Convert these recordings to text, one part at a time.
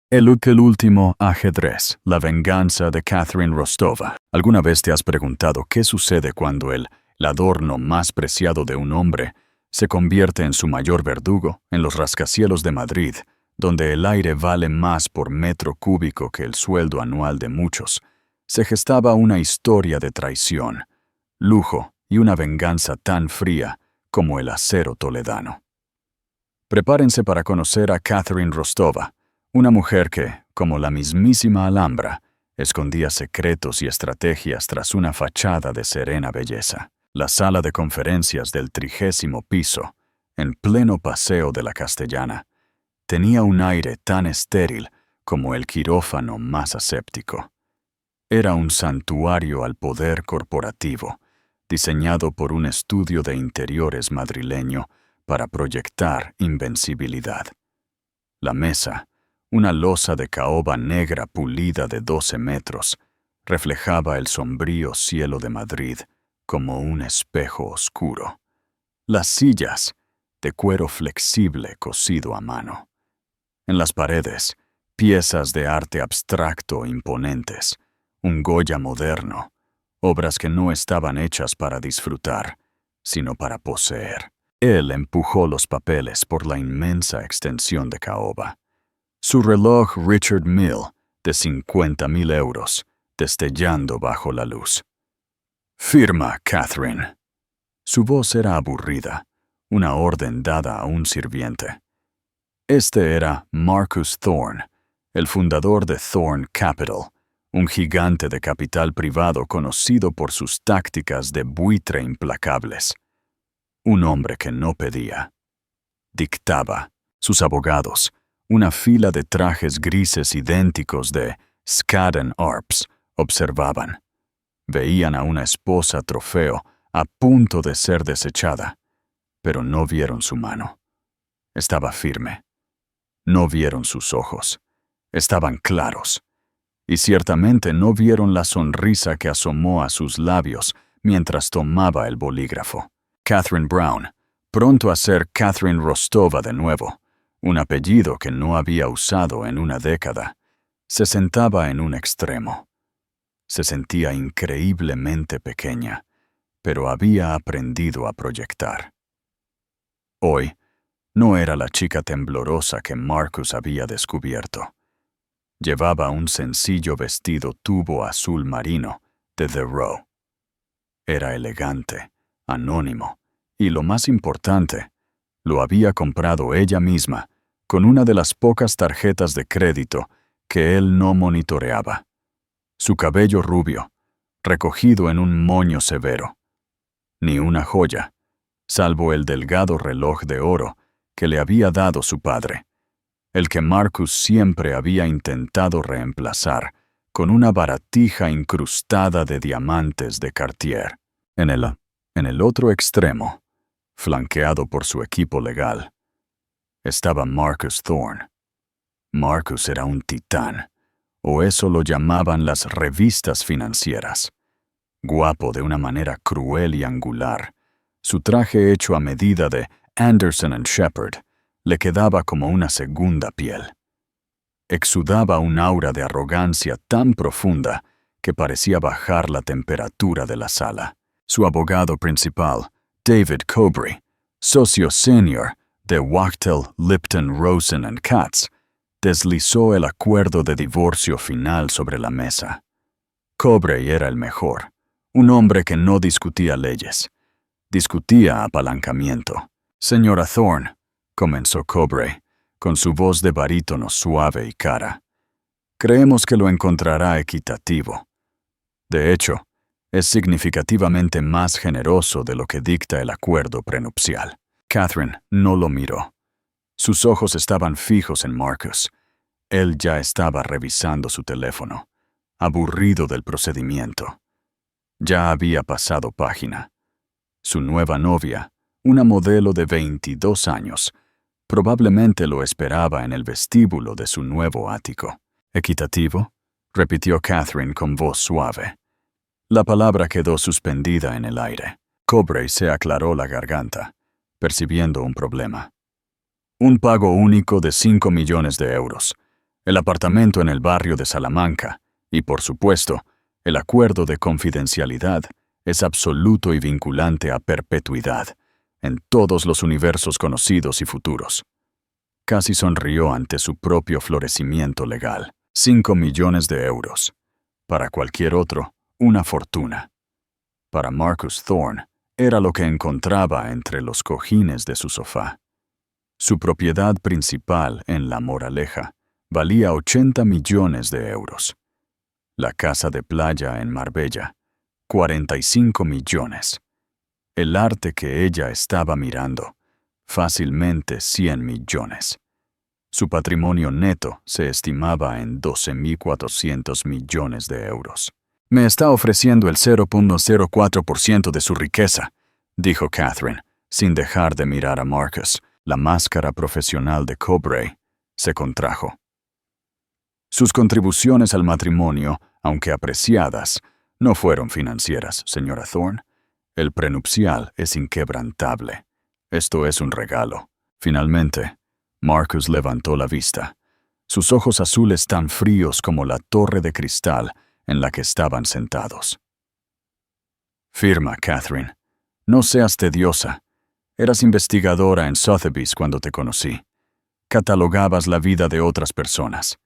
El último ajedrez, la venganza de Catherine Rostova. ¿Alguna vez te has preguntado qué sucede cuando el adorno más preciado de un hombre se convierte en su mayor verdugo en los rascacielos de Madrid, donde el aire vale más por metro cúbico que el sueldo anual de muchos? Se gestaba una historia de traición, lujo y una venganza tan fría como el acero toledano. Prepárense para conocer a Catherine Rostova, una mujer que, como la mismísima Alhambra, escondía secretos y estrategias tras una fachada de serena belleza. La sala de conferencias del 30º piso, en pleno paseo de la Castellana, tenía un aire tan estéril como el quirófano más aséptico. Era un santuario al poder corporativo, diseñado por un estudio de interiores madrileño para proyectar invencibilidad. La mesa, una losa de caoba negra pulida de 12 metros, reflejaba el sombrío cielo de Madrid como un espejo oscuro. Las sillas, de cuero flexible cosido a mano. En las paredes, piezas de arte abstracto imponentes, un Goya moderno, obras que no estaban hechas para disfrutar, sino para poseer. Él empujó los papeles por la inmensa extensión de caoba. Su reloj Richard Mille, de 50.000 euros, destellando bajo la luz. «Firma, Catherine». Su voz era aburrida, una orden dada a un sirviente. Este era Marcus Thorne, el fundador de Thorne Capital, un gigante de capital privado conocido por sus tácticas de buitre implacables. Un hombre que no pedía. Dictaba. Sus abogados, una fila de trajes grises idénticos de Skadden Arps, observaban. Veían a una esposa trofeo a punto de ser desechada, pero no vieron su mano. Estaba firme. No vieron sus ojos. Estaban claros. Y ciertamente no vieron la sonrisa que asomó a sus labios mientras tomaba el bolígrafo. Catherine Brown, pronto a ser Catherine Rostova de nuevo, un apellido que no había usado en una década, se sentaba en un extremo. Se sentía increíblemente pequeña, pero había aprendido a proyectar. Hoy, no era la chica temblorosa que Marcus había descubierto. Llevaba un sencillo vestido tubo azul marino de The Row. Era elegante, anónimo, y lo más importante, lo había comprado ella misma con una de las pocas tarjetas de crédito que él no monitoreaba. Su cabello rubio, recogido en un moño severo. Ni una joya, salvo el delgado reloj de oro que le había dado su padre, el que Marcus siempre había intentado reemplazar con una baratija incrustada de diamantes de Cartier. En el otro extremo, flanqueado por su equipo legal, estaba Marcus Thorne. Marcus era un titán, o eso lo llamaban las revistas financieras. Guapo de una manera cruel y angular, su traje hecho a medida de Anderson & Shepard le quedaba como una segunda piel. Exudaba un aura de arrogancia tan profunda que parecía bajar la temperatura de la sala. Su abogado principal, David Cobray, socio senior de Wachtel, Lipton, Rosen & Katz, deslizó el acuerdo de divorcio final sobre la mesa. Cobray era el mejor, un hombre que no discutía leyes. Discutía apalancamiento. «Señora Thorne», comenzó Cobray, con su voz de barítono suave y cara. «Creemos que lo encontrará equitativo. De hecho, es significativamente más generoso de lo que dicta el acuerdo prenupcial». Catherine no lo miró. Sus ojos estaban fijos en Marcus. Él ya estaba revisando su teléfono, aburrido del procedimiento. Ya había pasado página. Su nueva novia, una modelo de 22 años, probablemente lo esperaba en el vestíbulo de su nuevo ático. «¿Equitativo?», repitió Catherine con voz suave. La palabra quedó suspendida en el aire. Cobray se aclaró la garganta, percibiendo un problema. «Un pago único de 5 millones de euros. el apartamento en el barrio de Salamanca y, por supuesto, el acuerdo de confidencialidad es absoluto y vinculante a perpetuidad en todos los universos conocidos y futuros. Casi sonrió ante su propio florecimiento legal. 5 millones de euros. Para cualquier otro, una fortuna. Para Marcus Thorne, era lo que encontraba entre los cojines de su sofá. Su propiedad principal en La Moraleja valía 80 millones de euros. La casa de playa en Marbella, 45 millones. El arte que ella estaba mirando, fácilmente 100 millones. Su patrimonio neto se estimaba en 12.400 millones de euros. «Me está ofreciendo el 0.04% de su riqueza», dijo Catherine, sin dejar de mirar a Marcus. La máscara profesional de Cobre se contrajo. Sus contribuciones al matrimonio, aunque apreciadas, no fueron financieras, señora Thorne. El prenupcial es inquebrantable. Esto es un regalo. Finalmente, Marcus levantó la vista. Sus ojos azules tan fríos como la torre de cristal en la que estaban sentados. «Firma, Catherine. No seas tediosa. Eras investigadora en Sotheby's cuando te conocí. Catalogabas la vida de otras personas.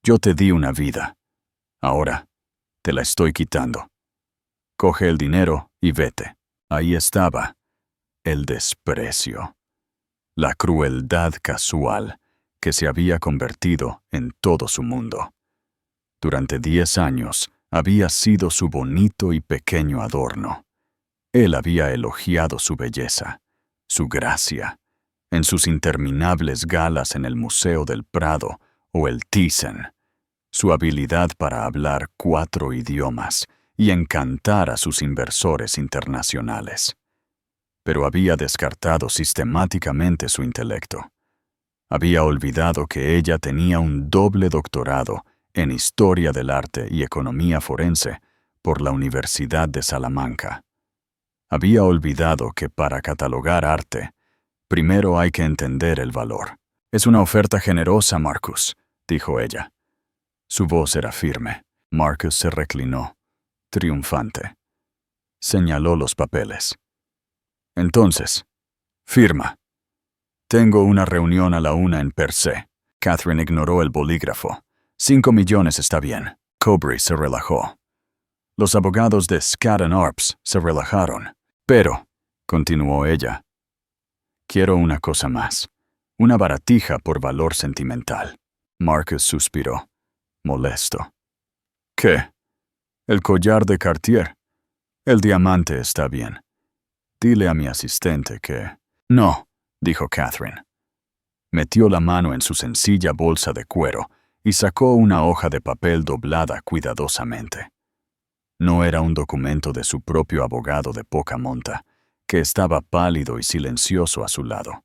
Yo te di una vida. Ahora, te la estoy quitando. Coge el dinero y vete». Ahí estaba. El desprecio. La crueldad casual que se había convertido en todo su mundo. Durante 10 años había sido su bonito y pequeño adorno. Él había elogiado su belleza, su gracia, en sus interminables galas en el Museo del Prado o el Thyssen, su habilidad para hablar 4 idiomas y encantar a sus inversores internacionales. Pero había descartado sistemáticamente su intelecto. Había olvidado que ella tenía un doble doctorado en Historia del Arte y Economía Forense por la Universidad de Salamanca. Había olvidado que para catalogar arte, primero hay que entender el valor. «Es una oferta generosa, Marcus», dijo ella. Su voz era firme. Marcus se reclinó, triunfante. Señaló los papeles. «Entonces, firma. Tengo una reunión a la 1 en Per Se». Catherine ignoró el bolígrafo. 5 millones está bien. Cobre se relajó. Los abogados de Skadden Arps se relajaron. «Pero», continuó ella, «quiero una cosa más. Una baratija por valor sentimental». Marcus suspiró, molesto. «¿Qué? ¿El collar de Cartier? El diamante está bien. Dile a mi asistente que...» «No», dijo Catherine. Metió la mano en su sencilla bolsa de cuero y sacó una hoja de papel doblada cuidadosamente. No era un documento de su propio abogado de poca monta, que estaba pálido y silencioso a su lado.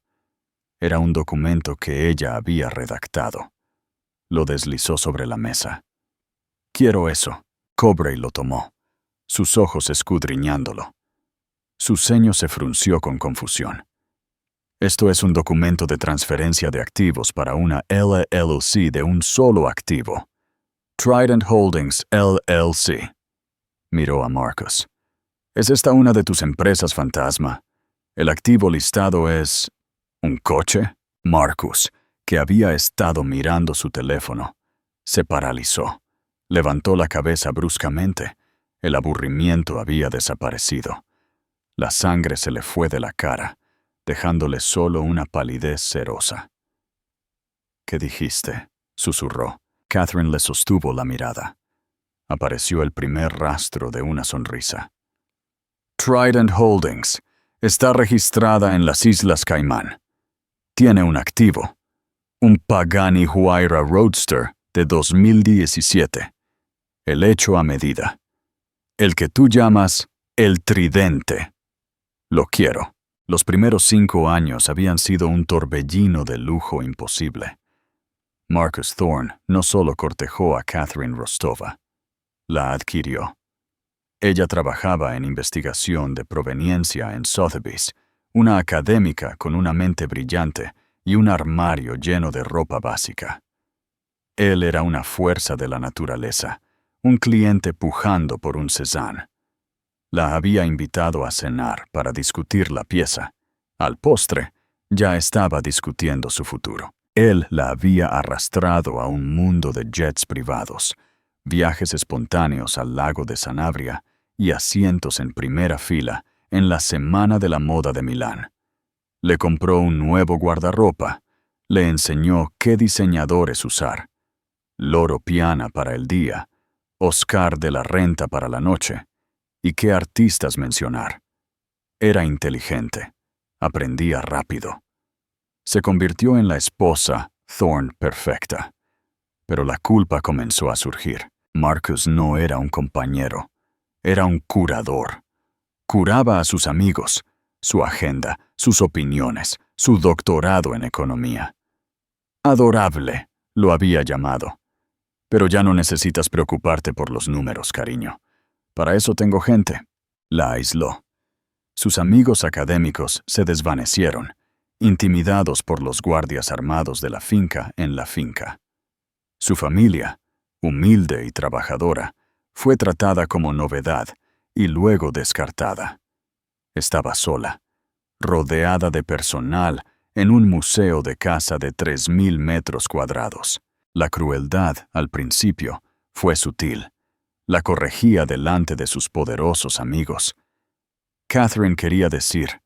Era un documento que ella había redactado. Lo deslizó sobre la mesa. «Quiero eso». Cobre lo tomó, sus ojos escudriñándolo. Su ceño se frunció con confusión. «Esto es un documento de transferencia de activos para una LLC de un solo activo. Trident Holdings, LLC». Miró a Marcus. «¿Es esta una de tus empresas fantasma? El activo listado es... ¿un coche?» Marcus, que había estado mirando su teléfono, se paralizó. Levantó la cabeza bruscamente. El aburrimiento había desaparecido. La sangre se le fue de la cara, dejándole solo una palidez cerosa. «¿Qué dijiste?», susurró. Catherine le sostuvo la mirada. Apareció el primer rastro de una sonrisa. «Trident Holdings está registrada en las Islas Caimán. Tiene un activo, un Pagani Huayra Roadster de 2017. El hecho a medida. El que tú llamas el Tridente. Lo quiero». Los primeros 5 años habían sido un torbellino de lujo imposible. Marcus Thorne no solo cortejó a Catherine Rostova, la adquirió. Ella trabajaba en investigación de proveniencia en Sotheby's, una académica con una mente brillante y un armario lleno de ropa básica. Él era una fuerza de la naturaleza, un cliente pujando por un Cézanne. La había invitado a cenar para discutir la pieza. Al postre, ya estaba discutiendo su futuro. Él la había arrastrado a un mundo de jets privados, viajes espontáneos al lago de Sanabria y asientos en primera fila en la Semana de la Moda de Milán. Le compró un nuevo guardarropa, le enseñó qué diseñadores usar, Loro Piana para el día, Oscar de la Renta para la noche, y qué artistas mencionar. Era inteligente, aprendía rápido. Se convirtió en la esposa Thorne perfecta. Pero la culpa comenzó a surgir. Marcus no era un compañero, era un curador. Curaba a sus amigos, su agenda, sus opiniones, su doctorado en economía. Adorable, lo había llamado. Pero ya no necesitas preocuparte por los números, cariño. Para eso tengo gente. La aisló. Sus amigos académicos se desvanecieron, intimidados por los guardias armados de la finca en la finca. Su familia, humilde y trabajadora, fue tratada como novedad y luego descartada. Estaba sola, rodeada de personal en un museo de casa de 3.000 metros cuadrados. La crueldad, al principio, fue sutil. La corregía delante de sus poderosos amigos. Catherine quería decir,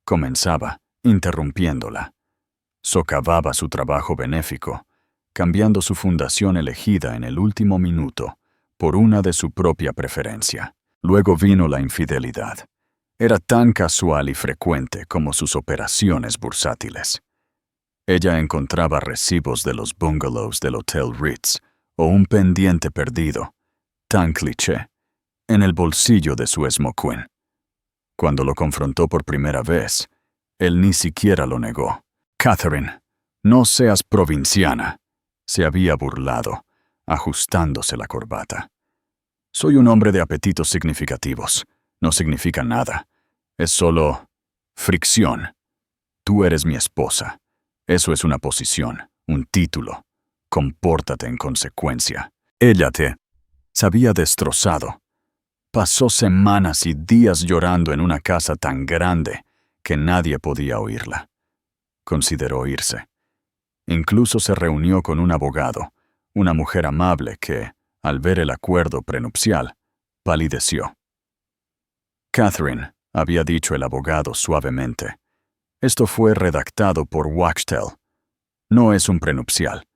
comenzaba, interrumpiéndola. Socavaba su trabajo benéfico, cambiando su fundación elegida en el último minuto por una de su propia preferencia. Luego vino la infidelidad. Era tan casual y frecuente como sus operaciones bursátiles. Ella encontraba recibos de los bungalows del Hotel Ritz o un pendiente perdido, tan cliché, en el bolsillo de su smoking. Cuando lo confrontó por primera vez, él ni siquiera lo negó. «Catherine, no seas provinciana», se había burlado, ajustándose la corbata. «Soy un hombre de apetitos significativos. No significa nada. Es solo fricción. Tú eres mi esposa. Eso es una posición, un título. Compórtate en consecuencia». Ella se había destrozado. Pasó semanas y días llorando en una casa tan grande que nadie podía oírla. Consideró irse. Incluso se reunió con un abogado, una mujer amable que, al ver el acuerdo prenupcial, palideció. «Catherine», había dicho el abogado suavemente, «esto fue redactado por Wachtel. No es un prenupcial,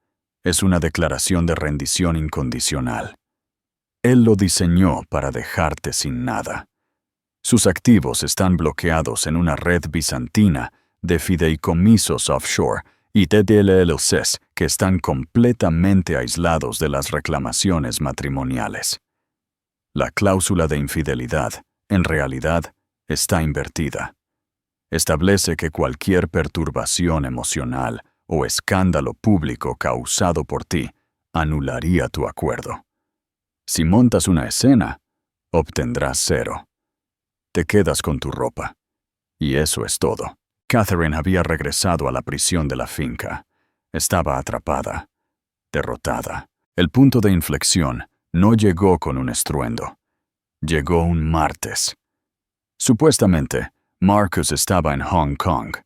es una declaración de rendición incondicional. Él lo diseñó para dejarte sin nada. Sus activos están bloqueados en una red bizantina de fideicomisos offshore y TDLLCs que están completamente aislados de las reclamaciones matrimoniales. La cláusula de infidelidad, en realidad, está invertida. Establece que cualquier perturbación emocional o escándalo público causado por ti anularía tu acuerdo. Si montas una escena, obtendrás 0. Te quedas con tu ropa. Y eso es todo. Catherine había regresado a la prisión de la finca. Estaba atrapada, derrotada. El punto de inflexión no llegó con un estruendo. Llegó un martes. Supuestamente, Marcus estaba en Hong Kong.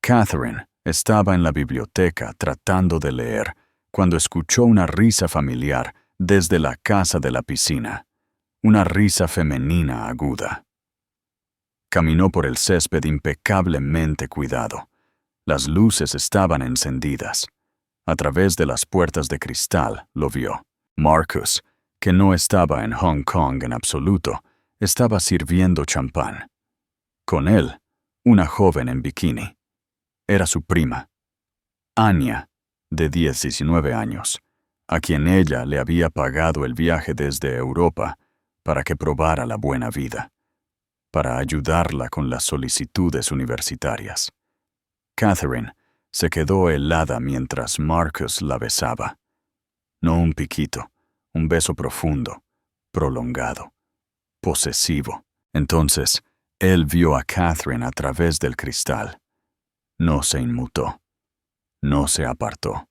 Catherine estaba en la biblioteca tratando de leer cuando escuchó una risa familiar desde la casa de la piscina. Una risa femenina aguda. Caminó por el césped impecablemente cuidado. Las luces estaban encendidas. A través de las puertas de cristal lo vio. Marcus, que no estaba en Hong Kong en absoluto, estaba sirviendo champán. Con él, una joven en bikini. Era su prima, Anya, de 19 años, a quien ella le había pagado el viaje desde Europa para que probara la buena vida, para ayudarla con las solicitudes universitarias. Catherine se quedó helada mientras Marcus la besaba. No un piquito, un beso profundo, prolongado, posesivo. Entonces, él vio a Catherine a través del cristal. No se inmutó. No se apartó.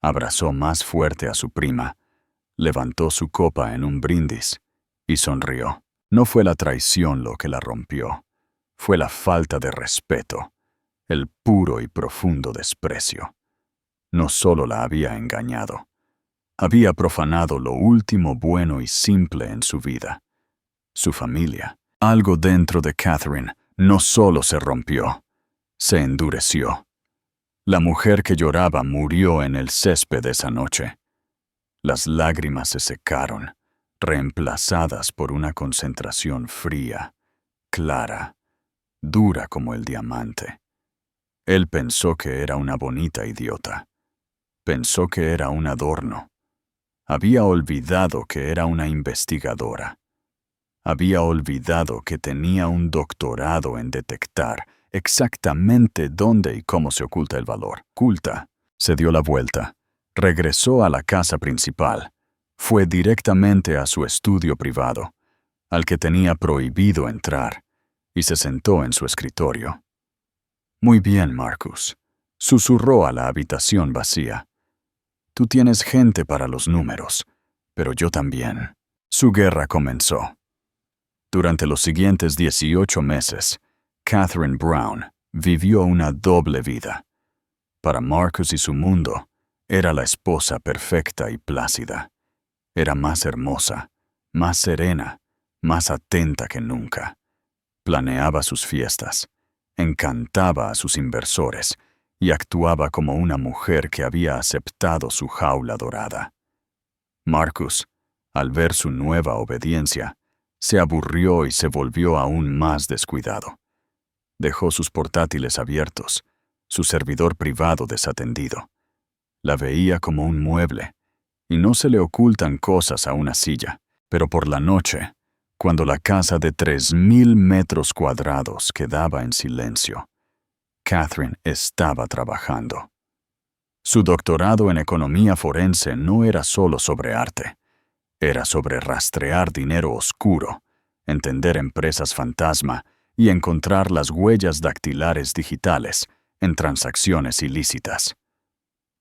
Abrazó más fuerte a su prima, levantó su copa en un brindis y sonrió. No fue la traición lo que la rompió, fue la falta de respeto, el puro y profundo desprecio. No solo la había engañado, había profanado lo último bueno y simple en su vida, su familia. Algo dentro de Catherine no solo se rompió, se endureció. La mujer que lloraba murió en el césped esa noche. Las lágrimas se secaron, reemplazadas por una concentración fría, clara, dura como el diamante. Él pensó que era una bonita idiota. Pensó que era un adorno. Había olvidado que era una investigadora. Había olvidado que tenía un doctorado en detectar exactamente dónde y cómo se oculta el valor. Culta. Se dio la vuelta. Regresó a la casa principal. Fue directamente a su estudio privado, al que tenía prohibido entrar, y se sentó en su escritorio. «Muy bien, Marcus», susurró a la habitación vacía. «Tú tienes gente para los números, pero yo también». Su guerra comenzó. Durante los siguientes 18 meses, Catherine Brown vivió una doble vida. Para Marcus y su mundo, era la esposa perfecta y plácida. Era más hermosa, más serena, más atenta que nunca. Planeaba sus fiestas, encantaba a sus inversores y actuaba como una mujer que había aceptado su jaula dorada. Marcus, al ver su nueva obediencia, se aburrió y se volvió aún más descuidado. Dejó sus portátiles abiertos, su servidor privado desatendido. La veía como un mueble, y no se le ocultan cosas a una silla, pero por la noche, cuando la casa de 3.000 metros cuadrados quedaba en silencio, Catherine estaba trabajando. Su doctorado en economía forense no era solo sobre arte, era sobre rastrear dinero oscuro, entender empresas fantasma y encontrar las huellas dactilares digitales en transacciones ilícitas.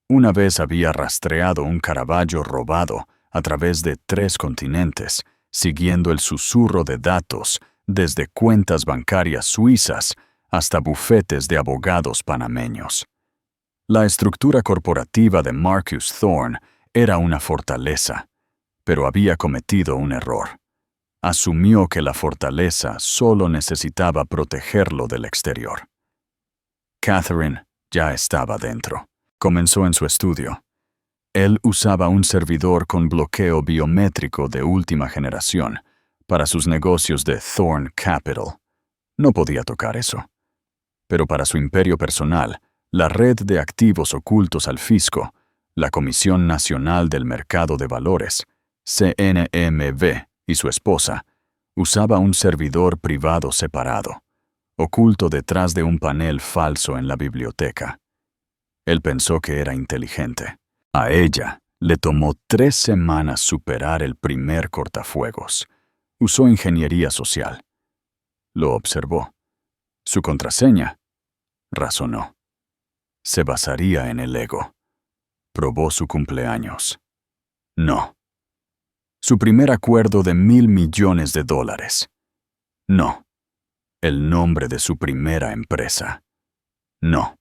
Una vez había rastreado un Caravaggio robado a través de 3 continentes, siguiendo el susurro de datos desde cuentas bancarias suizas hasta bufetes de abogados panameños. La estructura corporativa de Marcus Thorne era una fortaleza, pero había cometido un error. Asumió que la fortaleza solo necesitaba protegerlo del exterior. Catherine ya estaba dentro. Comenzó en su estudio. Él usaba un servidor con bloqueo biométrico de última generación para sus negocios de Thorne Capital. No podía tocar eso. Pero para su imperio personal, la red de activos ocultos al fisco, la Comisión Nacional del Mercado de Valores, CNMV, y su esposa, usaba un servidor privado separado, oculto detrás de un panel falso en la biblioteca. Él pensó que era inteligente. A ella le tomó 3 semanas superar el primer cortafuegos. Usó ingeniería social. Lo observó. Su contraseña, razonó. Se basaría en el ego. Probó su cumpleaños. No. Su primer acuerdo de $1.000 millones. No. El nombre de su primera empresa. No.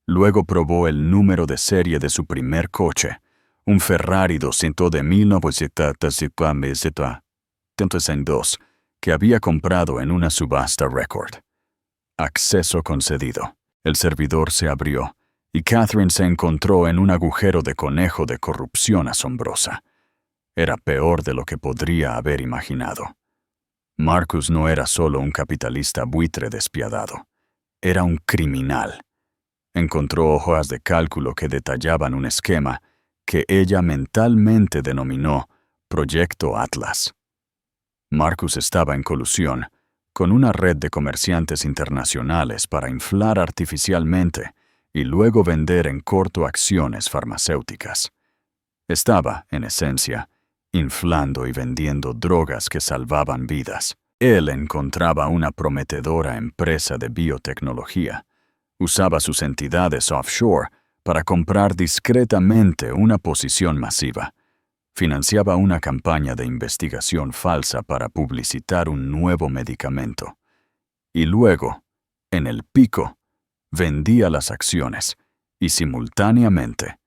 Luego probó el número de serie de su primer coche, un Ferrari 200 de 1972, que había comprado en una subasta récord. Acceso concedido. El servidor se abrió, y Catherine se encontró en un agujero de conejo de corrupción asombrosa. Era peor de lo que podría haber imaginado. Marcus no era solo un capitalista buitre despiadado. Era un criminal. Encontró hojas de cálculo que detallaban un esquema que ella mentalmente denominó Proyecto Atlas. Marcus estaba en colusión con una red de comerciantes internacionales para inflar artificialmente y luego vender en corto acciones farmacéuticas. Estaba, en esencia, inflando y vendiendo drogas que salvaban vidas. Él encontraba una prometedora empresa de biotecnología. Usaba sus entidades offshore para comprar discretamente una posición masiva. Financiaba una campaña de investigación falsa para publicitar un nuevo medicamento. Y luego, en el pico, vendía las acciones y simultáneamente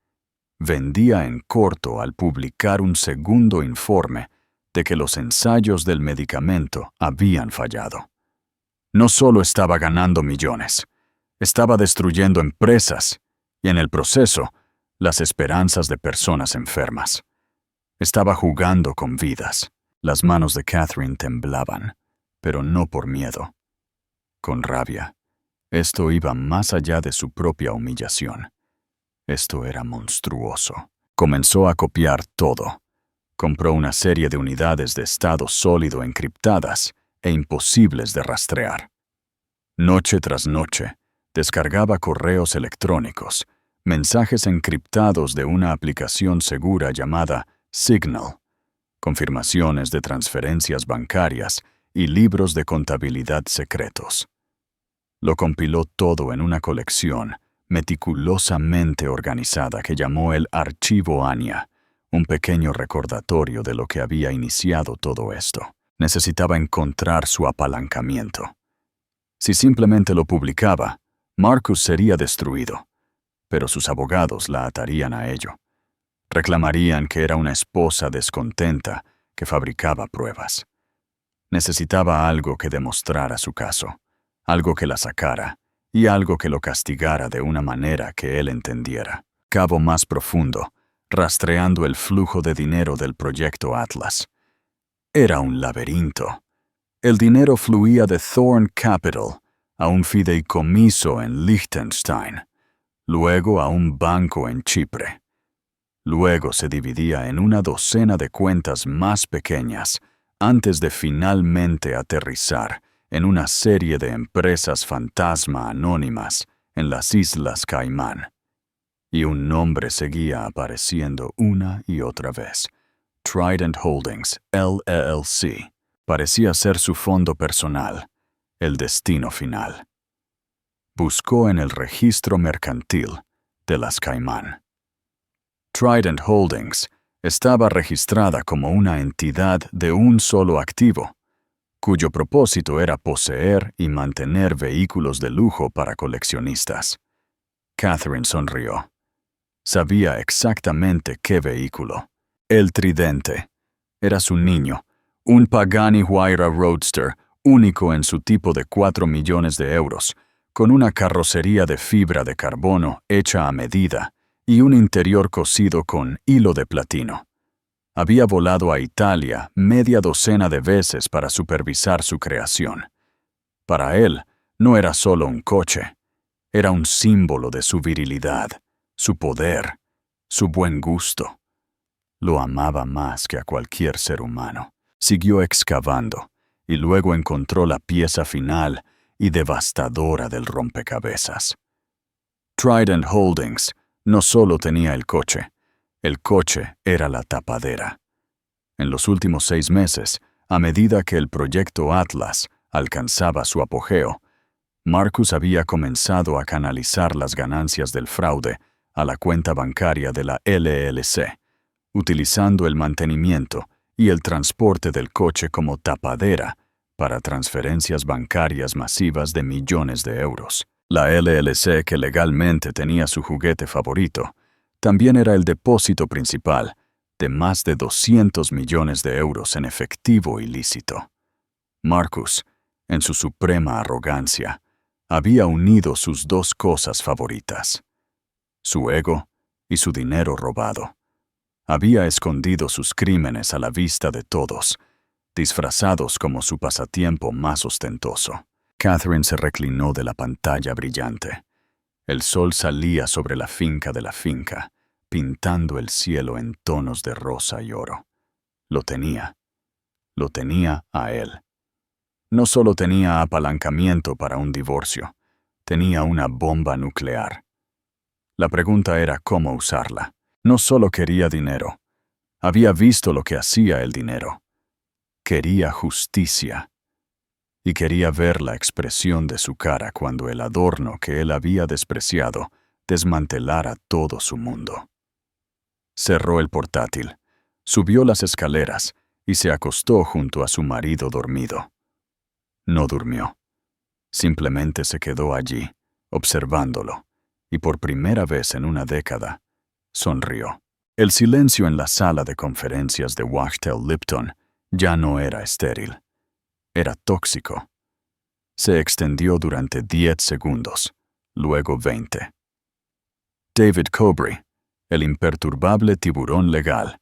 vendía en corto al publicar un segundo informe de que los ensayos del medicamento habían fallado. No solo estaba ganando millones, estaba destruyendo empresas y en el proceso las esperanzas de personas enfermas. Estaba jugando con vidas. Las manos de Catherine temblaban, pero no por miedo. Con rabia. Esto iba más allá de su propia humillación. Esto era monstruoso. Comenzó a copiar todo. Compró una serie de unidades de estado sólido encriptadas e imposibles de rastrear. Noche tras noche, descargaba correos electrónicos, mensajes encriptados de una aplicación segura llamada Signal, confirmaciones de transferencias bancarias y libros de contabilidad secretos. Lo compiló todo en una colección meticulosamente organizada que llamó el Archivo Anya, un pequeño recordatorio de lo que había iniciado todo esto. Necesitaba encontrar su apalancamiento. Si simplemente lo publicaba, Marcus sería destruido, pero sus abogados la atarían a ello. Reclamarían que era una esposa descontenta que fabricaba pruebas. Necesitaba algo que demostrara su caso, algo que la sacara y algo que lo castigara de una manera que él entendiera. Cabo más profundo, rastreando el flujo de dinero del proyecto Atlas. Era un laberinto. El dinero fluía de Thorn Capital a un fideicomiso en Liechtenstein, luego a un banco en Chipre. Luego se dividía en una docena de cuentas más pequeñas antes de finalmente aterrizar en una serie de empresas fantasma anónimas en las Islas Caimán. Y un nombre seguía apareciendo una y otra vez. Trident Holdings, LLC. Parecía ser su fondo personal, el destino final. Buscó en el registro mercantil de las Caimán. Trident Holdings estaba registrada como una entidad de un solo activo, cuyo propósito era poseer y mantener vehículos de lujo para coleccionistas. Catherine sonrió. Sabía exactamente qué vehículo. El Tridente. Era su niño, un Pagani Huayra Roadster, único en su tipo de 4 millones de euros, con una carrocería de fibra de carbono hecha a medida y un interior cosido con hilo de platino. Había volado a Italia media docena de veces para supervisar su creación. Para él, no era solo un coche, era un símbolo de su virilidad, su poder, su buen gusto. Lo amaba más que a cualquier ser humano. Siguió excavando y luego encontró la pieza final y devastadora del rompecabezas. Trident Holdings no solo tenía el coche era la tapadera. En los últimos 6 meses, a medida que el proyecto Atlas alcanzaba su apogeo, Marcus había comenzado a canalizar las ganancias del fraude a la cuenta bancaria de la LLC, utilizando el mantenimiento y el transporte del coche como tapadera para transferencias bancarias masivas de millones de euros. La LLC, que legalmente tenía su juguete favorito, también era el depósito principal de más de 200 millones de euros en efectivo ilícito. Marcus, en su suprema arrogancia, había unido sus dos cosas favoritas: su ego y su dinero robado. Había escondido sus crímenes a la vista de todos, disfrazados como su pasatiempo más ostentoso. Catherine se reclinó de la pantalla brillante. El sol salía sobre la finca de la finca, pintando el cielo en tonos de rosa y oro. Lo tenía a él. No solo tenía apalancamiento para un divorcio, tenía una bomba nuclear. La pregunta era cómo usarla. No solo quería dinero. Había visto lo que hacía el dinero. Quería justicia. Y quería ver la expresión de su cara cuando el adorno que él había despreciado desmantelara todo su mundo. Cerró el portátil, subió las escaleras y se acostó junto a su marido dormido. No durmió. Simplemente se quedó allí, observándolo, y por primera vez en una década, sonrió. El silencio en la sala de conferencias de Wachtell Lipton ya no era estéril. Era tóxico. Se extendió durante 10 segundos, luego 20. David Cobry, el imperturbable tiburón legal,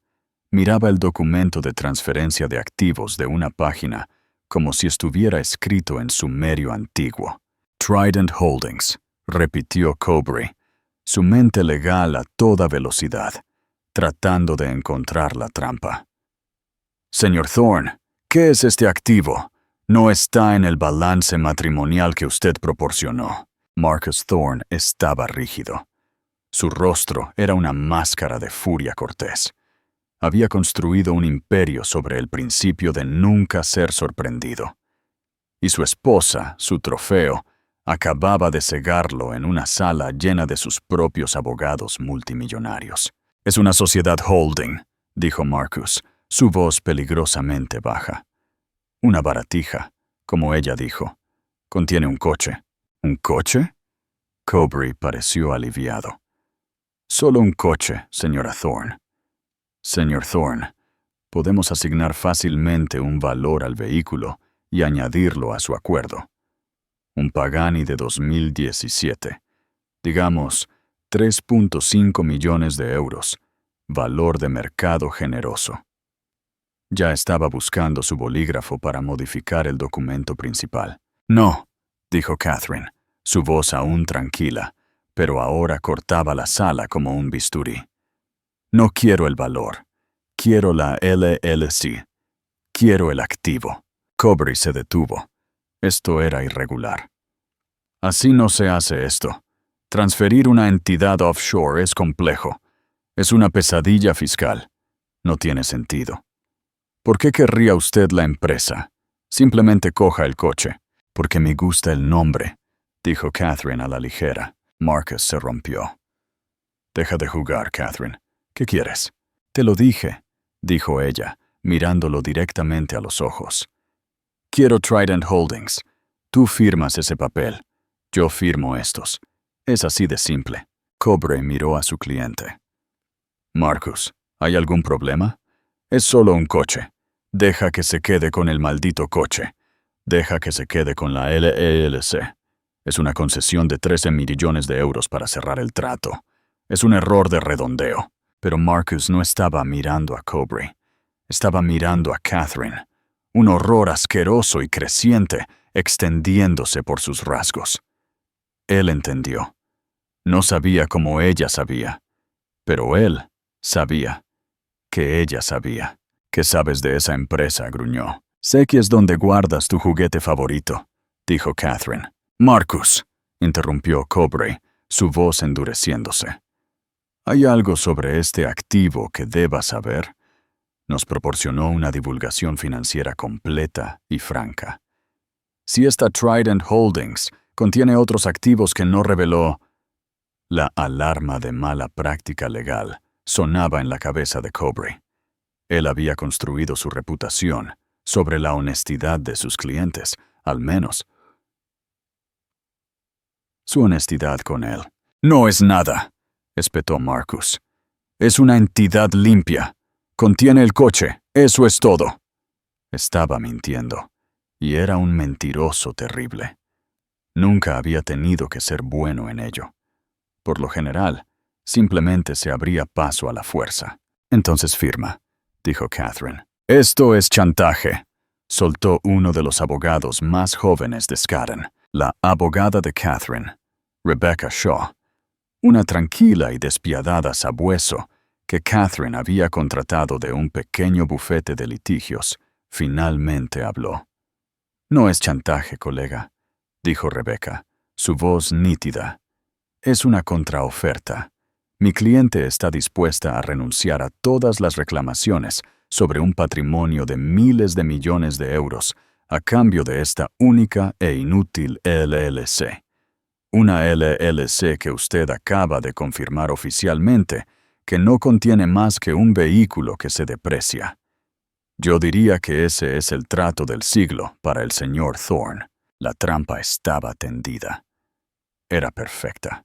miraba el documento de transferencia de activos de una página como si estuviera escrito en sumerio antiguo. Trident Holdings, repitió Cobry, su mente legal a toda velocidad, tratando de encontrar la trampa. Señor Thorne, ¿qué es este activo? No está en el balance matrimonial que usted proporcionó. Marcus Thorne estaba rígido. Su rostro era una máscara de furia cortés. Había construido un imperio sobre el principio de nunca ser sorprendido. Y su esposa, su trofeo, acababa de cegarlo en una sala llena de sus propios abogados multimillonarios. Es una sociedad holding, dijo Marcus, su voz peligrosamente baja. Una baratija, como ella dijo. Contiene un coche. ¿Un coche? Cobry pareció aliviado. Solo un coche, señora Thorne. Señor Thorne, podemos asignar fácilmente un valor al vehículo y añadirlo a su acuerdo. Un Pagani de 2017. Digamos, 3.5 millones de euros. Valor de mercado generoso. Ya estaba buscando su bolígrafo para modificar el documento principal. No, dijo Catherine, su voz aún tranquila, pero ahora cortaba la sala como un bisturí. No quiero el valor. Quiero la LLC. Quiero el activo. Cobry se detuvo. Esto era irregular. Así no se hace esto. Transferir una entidad offshore es complejo. Es una pesadilla fiscal. No tiene sentido. ¿Por qué querría usted la empresa? Simplemente coja el coche. Porque me gusta el nombre, dijo Catherine a la ligera. Marcus se rompió. Deja de jugar, Catherine. ¿Qué quieres? Te lo dije, dijo ella, mirándolo directamente a los ojos. Quiero Trident Holdings. Tú firmas ese papel. Yo firmo estos. Es así de simple. Cobry miró a su cliente. Marcus, ¿hay algún problema? Es solo un coche. Deja que se quede con el maldito coche. Deja que se quede con la LLC. Es una concesión de 13 millones de euros para cerrar el trato. Es un error de redondeo. Pero Marcus no estaba mirando a Cobry. Estaba mirando a Catherine. Un horror asqueroso y creciente extendiéndose por sus rasgos. Él entendió. No sabía como ella sabía. Pero él sabía que ella sabía. ¿Qué sabes de esa empresa?, gruñó. Sé que es donde guardas tu juguete favorito, dijo Catherine. Marcus, interrumpió Cobry, su voz endureciéndose. ¿Hay algo sobre este activo que debas saber? Nos proporcionó una divulgación financiera completa y franca. Si esta Trident Holdings contiene otros activos que no reveló, la alarma de mala práctica legal sonaba en la cabeza de Cobry. Él había construido su reputación sobre la honestidad de sus clientes, al menos su honestidad con él. No es nada, espetó Marcus. Es una entidad limpia. Contiene el coche. Eso es todo. Estaba mintiendo, y era un mentiroso terrible. Nunca había tenido que ser bueno en ello. Por lo general, simplemente se abría paso a la fuerza. Entonces firma, dijo Catherine. Esto es chantaje, soltó uno de los abogados más jóvenes de Skadden. La abogada de Catherine, Rebecca Shaw, una tranquila y despiadada sabueso que Catherine había contratado de un pequeño bufete de litigios, finalmente habló. No es chantaje, colega, dijo Rebecca, su voz nítida. Es una contraoferta. Mi cliente está dispuesta a renunciar a todas las reclamaciones sobre un patrimonio de miles de millones de euros a cambio de esta única e inútil LLC. Una LLC que usted acaba de confirmar oficialmente que no contiene más que un vehículo que se deprecia. Yo diría que ese es el trato del siglo para el señor Thorne. La trampa estaba tendida. Era perfecta.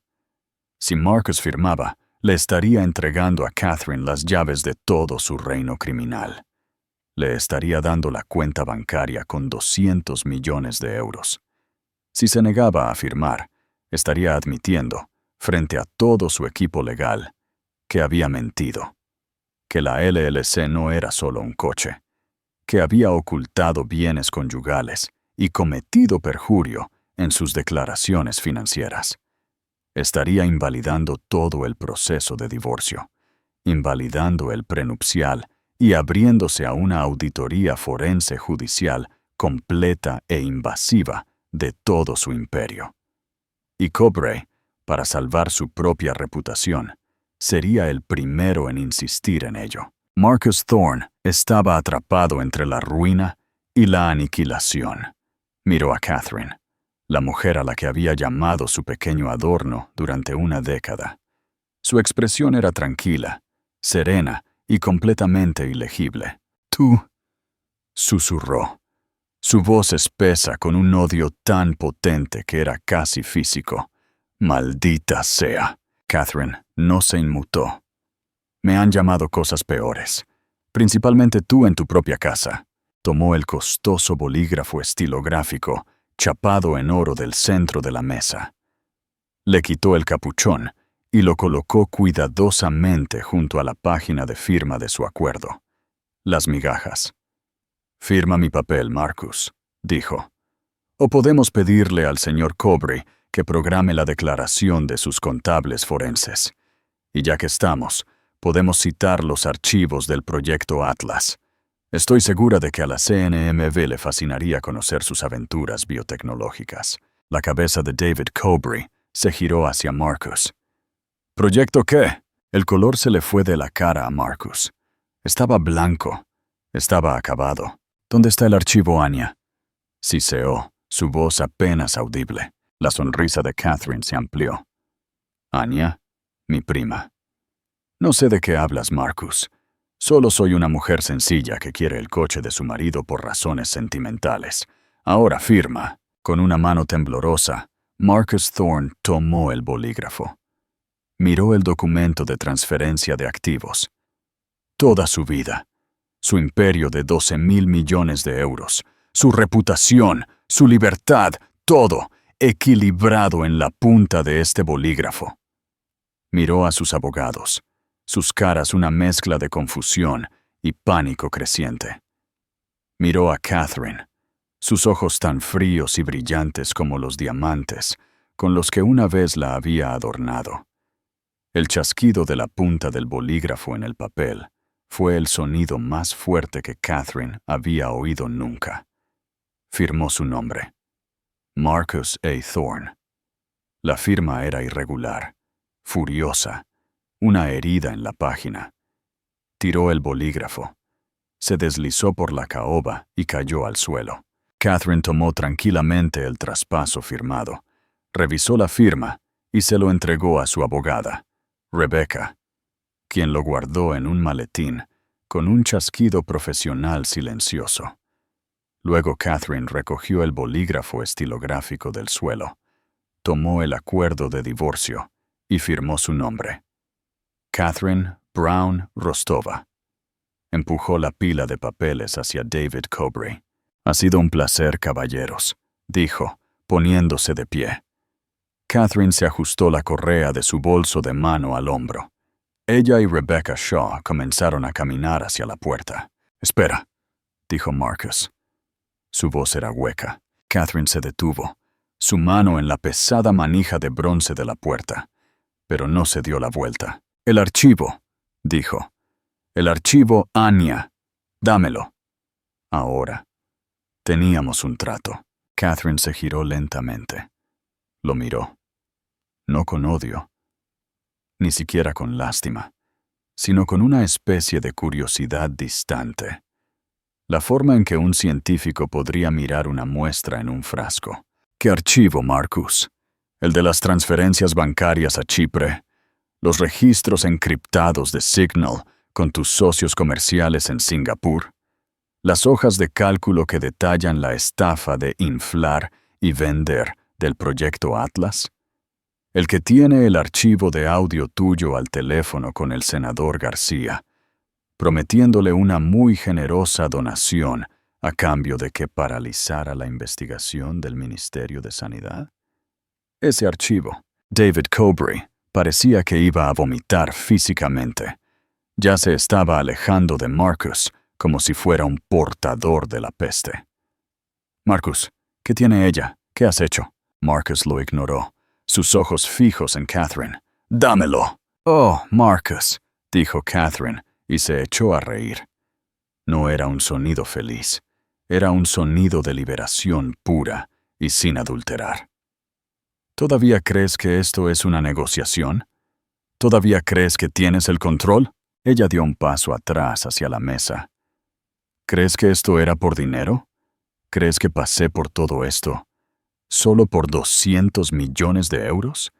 Si Marcus firmaba, le estaría entregando a Catherine las llaves de todo su reino criminal. Le estaría dando la cuenta bancaria con 200 millones de euros. Si se negaba a firmar, estaría admitiendo, frente a todo su equipo legal, que había mentido, que la LLC no era solo un coche, que había ocultado bienes conyugales y cometido perjurio en sus declaraciones financieras. Estaría invalidando todo el proceso de divorcio, invalidando el prenupcial y abriéndose a una auditoría forense judicial completa e invasiva de todo su imperio. Y Cobre, para salvar su propia reputación, sería el primero en insistir en ello. Marcus Thorne estaba atrapado entre la ruina y la aniquilación. Miró a Catherine, la mujer a la que había llamado su pequeño adorno durante una década. Su expresión era tranquila, serena y completamente ilegible. «Tú», susurró, su voz espesa con un odio tan potente que era casi físico. «Maldita sea». Catherine no se inmutó. «Me han llamado cosas peores, principalmente tú en tu propia casa». Tomó el costoso bolígrafo estilográfico, chapado en oro del centro de la mesa. Le quitó el capuchón y lo colocó cuidadosamente junto a la página de firma de su acuerdo. Las migajas. «Firma mi papel, Marcus», dijo. «O podemos pedirle al señor Cobre que programe la declaración de sus contables forenses. Y ya que estamos, podemos citar los archivos del proyecto Atlas. Estoy segura de que a la CNMV le fascinaría conocer sus aventuras biotecnológicas». La cabeza de David Cobre se giró hacia Marcus. «¿Proyecto qué?» El color se le fue de la cara a Marcus. Estaba blanco. Estaba acabado. «¿Dónde está el archivo, Anya?» Siseó, su voz apenas audible. La sonrisa de Catherine se amplió. «Anya, mi prima». «No sé de qué hablas, Marcus. Solo soy una mujer sencilla que quiere el coche de su marido por razones sentimentales. Ahora firma». Con una mano temblorosa, Marcus Thorne tomó el bolígrafo. Miró el documento de transferencia de activos. Toda su vida, su imperio de 12.000 millones de euros, su reputación, su libertad, todo equilibrado en la punta de este bolígrafo. Miró a sus abogados, sus caras una mezcla de confusión y pánico creciente. Miró a Catherine, sus ojos tan fríos y brillantes como los diamantes con los que una vez la había adornado. El chasquido de la punta del bolígrafo en el papel fue el sonido más fuerte que Catherine había oído nunca. Firmó su nombre. Marcus A. Thorne. La firma era irregular, furiosa, una herida en la página. Tiró el bolígrafo. Se deslizó por la caoba y cayó al suelo. Catherine tomó tranquilamente el traspaso firmado, revisó la firma y se lo entregó a su abogada, Rebecca, quien lo guardó en un maletín con un chasquido profesional silencioso. Luego Catherine recogió el bolígrafo estilográfico del suelo, tomó el acuerdo de divorcio y firmó su nombre. Catherine Brown Rostova. Empujó la pila de papeles hacia David Cobre. «Ha sido un placer, caballeros», dijo, poniéndose de pie. Catherine se ajustó la correa de su bolso de mano al hombro. Ella y Rebecca Shaw comenzaron a caminar hacia la puerta. «Espera», dijo Marcus. Su voz era hueca. Catherine se detuvo, su mano en la pesada manija de bronce de la puerta, pero no se dio la vuelta. «El archivo», dijo. «El archivo, Anya. Dámelo». Ahora. Teníamos un trato. Catherine se giró lentamente. Lo miró. No con odio, ni siquiera con lástima, sino con una especie de curiosidad distante. La forma en que un científico podría mirar una muestra en un frasco. «¿Qué archivo, Marcus?» el de las transferencias bancarias a Chipre, los registros encriptados de Signal con tus socios comerciales en Singapur, las hojas de cálculo que detallan la estafa de inflar y vender del proyecto Atlas, el que tiene el archivo de audio tuyo al teléfono con el senador García, prometiéndole una muy generosa donación a cambio de que paralizara la investigación del Ministerio de Sanidad. Ese archivo, David Cobray, parecía que iba a vomitar físicamente. Ya se estaba alejando de Marcus como si fuera un portador de la peste. «Marcus, ¿qué tiene ella? ¿Qué has hecho?» Marcus lo ignoró, sus ojos fijos en Catherine. «¡Dámelo!» «Oh, Marcus», dijo Catherine, y se echó a reír. No era un sonido feliz, era un sonido de liberación pura y sin adulterar. ¿Todavía crees que esto es una negociación? ¿Todavía crees que tienes el control? Ella dio un paso atrás hacia la mesa. ¿Crees que esto era por dinero? ¿Crees que pasé por todo esto solo por 200 millones de euros?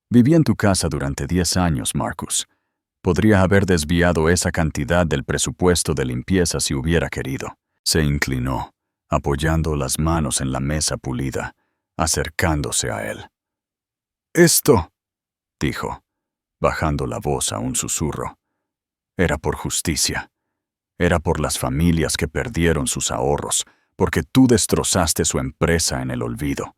Viví en tu casa durante 10 años, Marcus. Podría haber desviado esa cantidad del presupuesto de limpieza si hubiera querido. Se inclinó, apoyando las manos en la mesa pulida, acercándose a él. «Esto», dijo, bajando la voz a un susurro, «era por justicia. Era por las familias que perdieron sus ahorros, porque tú destrozaste su empresa en el olvido.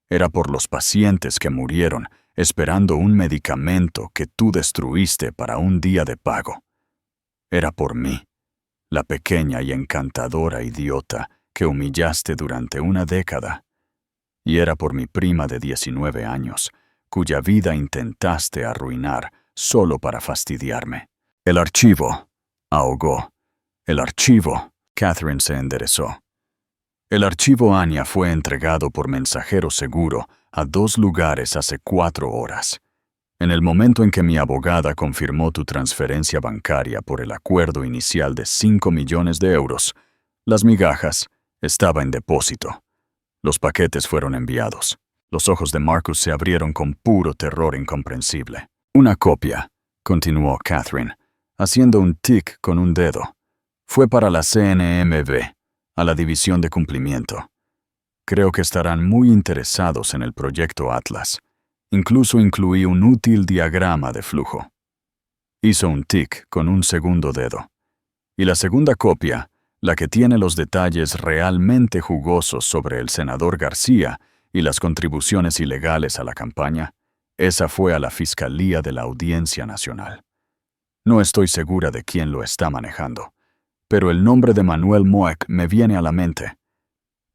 Era por los pacientes que murieron esperando un medicamento que tú destruiste para un día de pago. Era por mí, la pequeña y encantadora idiota que humillaste durante una década. Y era por mi prima de 19 años, cuya vida intentaste arruinar solo para fastidiarme. El archivo», ahogó. «El archivo». Catherine se enderezó. «El archivo Anya fue entregado por mensajero seguro a 2 lugares hace 4 horas. En el momento en que mi abogada confirmó tu transferencia bancaria por el acuerdo inicial de 5 millones de euros, las migajas estaba en depósito. Los paquetes fueron enviados». Los ojos de Marcus se abrieron con puro terror incomprensible. «Una copia», continuó Catherine, haciendo un tic con un dedo. «Fue para la CNMV, a la División de Cumplimiento. Creo que estarán muy interesados en el proyecto Atlas. Incluso incluí un útil diagrama de flujo». Hizo un tic con un segundo dedo. «Y la segunda copia, la que tiene los detalles realmente jugosos sobre el senador García y las contribuciones ilegales a la campaña, esa fue a la Fiscalía de la Audiencia Nacional. No estoy segura de quién lo está manejando, pero el nombre de Manuel Moek me viene a la mente.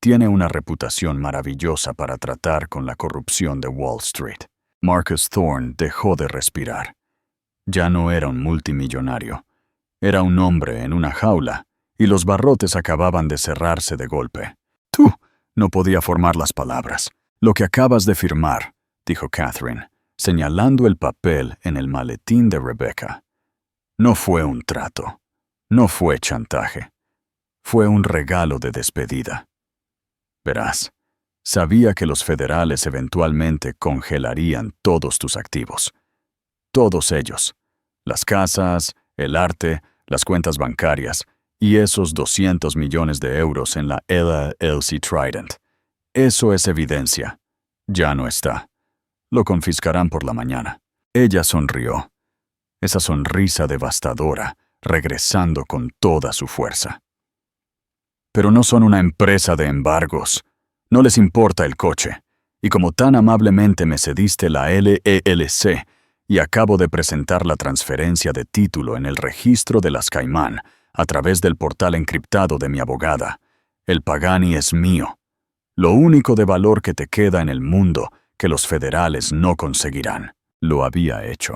Tiene una reputación maravillosa para tratar con la corrupción de Wall Street». Marcus Thorne dejó de respirar. Ya no era un multimillonario. Era un hombre en una jaula, y los barrotes acababan de cerrarse de golpe. «Tú», no podía formar las palabras. «Lo que acabas de firmar», dijo Catherine, señalando el papel en el maletín de Rebecca. «No fue un trato. No fue chantaje. Fue un regalo de despedida. Verás, sabía que los federales eventualmente congelarían todos tus activos. Todos ellos. Las casas, el arte, las cuentas bancarias y esos 200 millones de euros en la LLC Trident. Eso es evidencia. Ya no está. Lo confiscarán por la mañana». Ella sonrió. Esa sonrisa devastadora, regresando con toda su fuerza. «Pero no son una empresa de embargos. No les importa el coche. Y como tan amablemente me cediste la LELC y acabo de presentar la transferencia de título en el registro de las Caimán a través del portal encriptado de mi abogada, el Pagani es mío. Lo único de valor que te queda en el mundo que los federales no conseguirán». Lo había hecho.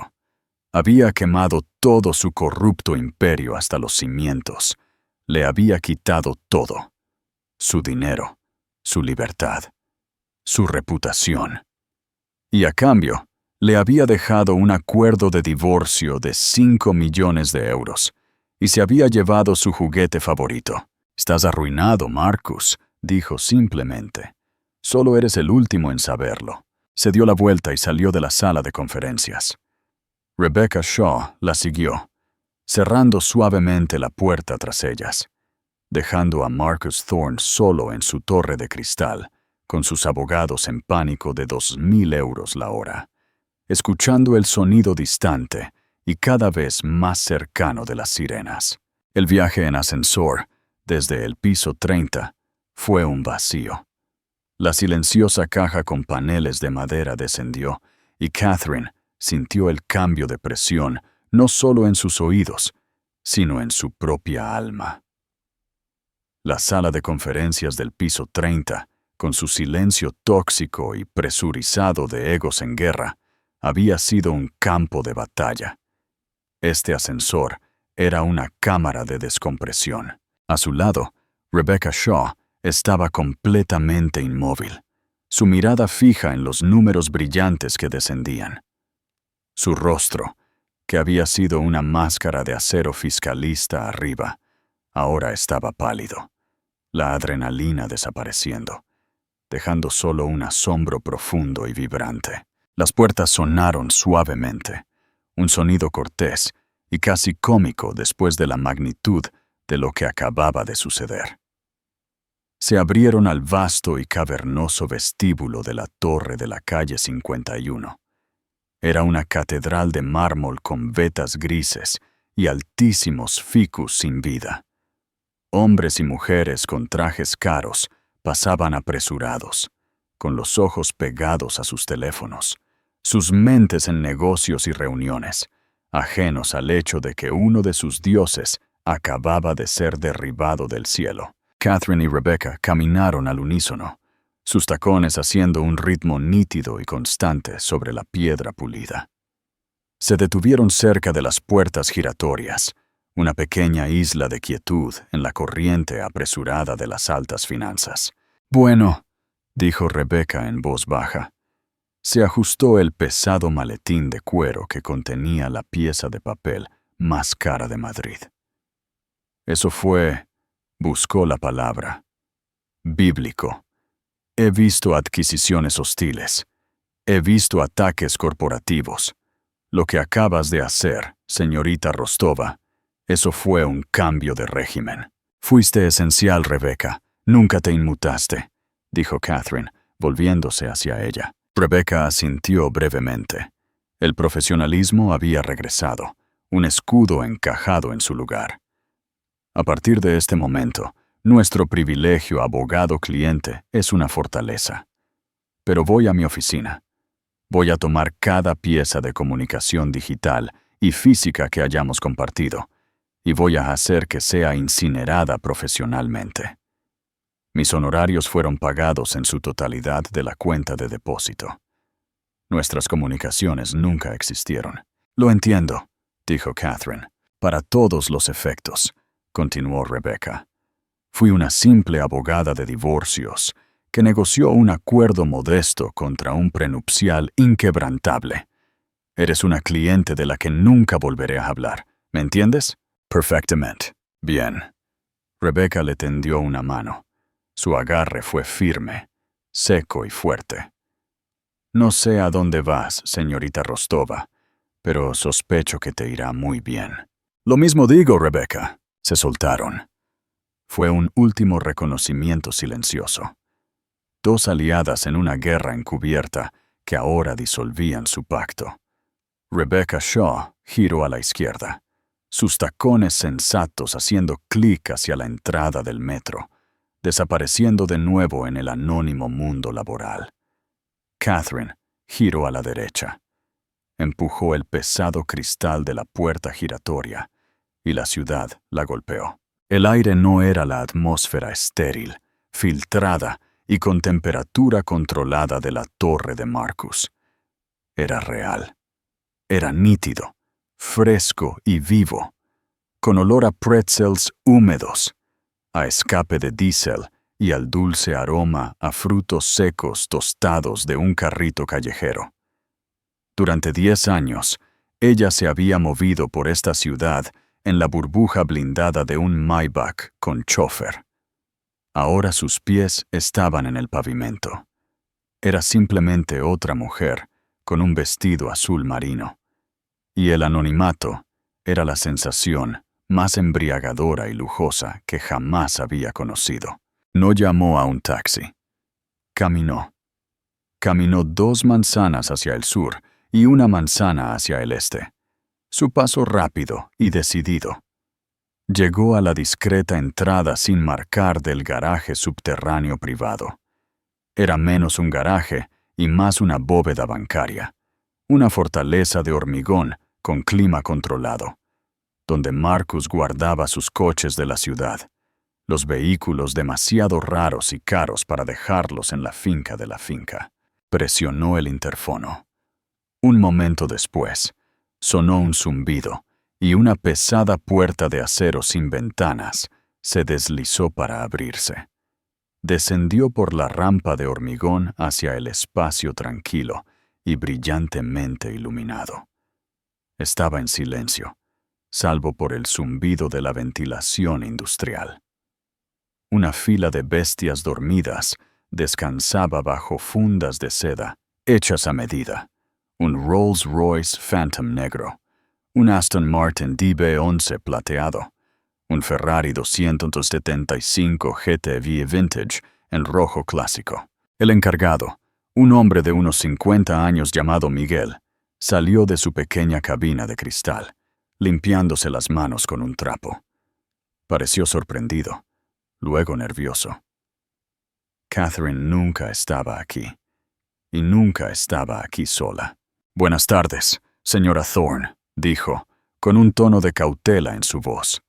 Había quemado todo su corrupto imperio hasta los cimientos. Le había quitado todo. Su dinero, su libertad, su reputación. Y a cambio, le había dejado un acuerdo de divorcio de 5 millones de euros. Y se había llevado su juguete favorito. «Estás arruinado, Marcus», dijo simplemente. «Solo eres el último en saberlo. Se dio la vuelta y salió de la sala de conferencias. Rebecca Shaw la siguió, cerrando suavemente la puerta tras ellas, dejando a Marcus Thorne solo en su torre de cristal, con sus abogados en pánico de 2.000 euros la hora, escuchando el sonido distante y cada vez más cercano de las sirenas. El viaje en ascensor, desde el piso 30, fue un vacío. La silenciosa caja con paneles de madera descendió y Catherine sintió el cambio de presión no solo en sus oídos, sino en su propia alma. La sala de conferencias del piso 30, con su silencio tóxico y presurizado de egos en guerra, había sido un campo de batalla. Este ascensor era una cámara de descompresión. A su lado, Rebecca Shaw estaba completamente inmóvil, su mirada fija en los números brillantes que descendían. Su rostro, que había sido una máscara de acero fiscalista arriba, ahora estaba pálido, la adrenalina desapareciendo, dejando solo un asombro profundo y vibrante. Las puertas sonaron suavemente, un sonido cortés y casi cómico después de la magnitud de lo que acababa de suceder. Se abrieron al vasto y cavernoso vestíbulo de la torre de la calle 51. Era una catedral de mármol con vetas grises y altísimos ficus sin vida. Hombres y mujeres con trajes caros pasaban apresurados, con los ojos pegados a sus teléfonos, sus mentes en negocios y reuniones, ajenos al hecho de que uno de sus dioses acababa de ser derribado del cielo. Catherine y Rebecca caminaron al unísono, sus tacones haciendo un ritmo nítido y constante sobre la piedra pulida. Se detuvieron cerca de las puertas giratorias, una pequeña isla de quietud en la corriente apresurada de las altas finanzas. «Bueno», dijo Rebecca en voz baja. Se ajustó el pesado maletín de cuero que contenía la pieza de papel más cara de Madrid. Eso fue, buscó la palabra, bíblico. He visto adquisiciones hostiles. He visto ataques corporativos. Lo que acabas de hacer, señorita Rostova, eso fue un cambio de régimen. Fuiste esencial, Rebecca. Nunca te inmutaste, dijo Catherine, volviéndose hacia ella. Rebecca asintió brevemente. El profesionalismo había regresado, un escudo encajado en su lugar. A partir de este momento, nuestro privilegio abogado-cliente es una fortaleza. Pero voy a mi oficina. Voy a tomar cada pieza de comunicación digital y física que hayamos compartido, y voy a hacer que sea incinerada profesionalmente. Mis honorarios fueron pagados en su totalidad de la cuenta de depósito. Nuestras comunicaciones nunca existieron. Lo entiendo, dijo Catherine. Para todos los efectos, continuó Rebecca. Fui una simple abogada de divorcios que negoció un acuerdo modesto contra un prenupcial inquebrantable. Eres una cliente de la que nunca volveré a hablar, ¿me entiendes? Perfectamente. Bien. Rebecca le tendió una mano. Su agarre fue firme, seco y fuerte. No sé a dónde vas, señorita Rostova, pero sospecho que te irá muy bien. Lo mismo digo, Rebecca. Se soltaron. Fue un último reconocimiento silencioso. Dos aliadas en una guerra encubierta que ahora disolvían su pacto. Rebecca Shaw giró a la izquierda, sus tacones sensatos haciendo clic hacia la entrada del metro, desapareciendo de nuevo en el anónimo mundo laboral. Catherine giró a la derecha, empujó el pesado cristal de la puerta giratoria y la ciudad la golpeó. El aire no era la atmósfera estéril, filtrada y con temperatura controlada de la torre de Marcus. Era real. Era nítido, fresco y vivo, con olor a pretzels húmedos, a escape de diésel y al dulce aroma a frutos secos tostados de un carrito callejero. Durante 10 años, ella se había movido por esta ciudad en la burbuja blindada de un Maybach con chófer. Ahora sus pies estaban en el pavimento. Era simplemente otra mujer, con un vestido azul marino. Y el anonimato era la sensación más embriagadora y lujosa que jamás había conocido. No llamó a un taxi. Caminó. Caminó 2 manzanas hacia el sur y 1 manzana hacia el este. Su paso rápido y decidido. Llegó a la discreta entrada sin marcar del garaje subterráneo privado. Era menos un garaje y más una bóveda bancaria, una fortaleza de hormigón con clima controlado, donde Marcus guardaba sus coches de la ciudad, los vehículos demasiado raros y caros para dejarlos en la finca de la finca. Presionó el interfono. Un momento después, sonó un zumbido y una pesada puerta de acero sin ventanas se deslizó para abrirse. Descendió por la rampa de hormigón hacia el espacio tranquilo y brillantemente iluminado. Estaba en silencio, salvo por el zumbido de la ventilación industrial. Una fila de bestias dormidas descansaba bajo fundas de seda hechas a medida. Un Rolls-Royce Phantom negro, un Aston Martin DB11 plateado, un Ferrari 275 GTV Vintage en rojo clásico. El encargado, un hombre de unos 50 años llamado Miguel, salió de su pequeña cabina de cristal, limpiándose las manos con un trapo. Pareció sorprendido, luego nervioso. Catherine nunca estaba aquí, y nunca estaba aquí sola. «Buenas tardes, señora Thorne», dijo, con un tono de cautela en su voz.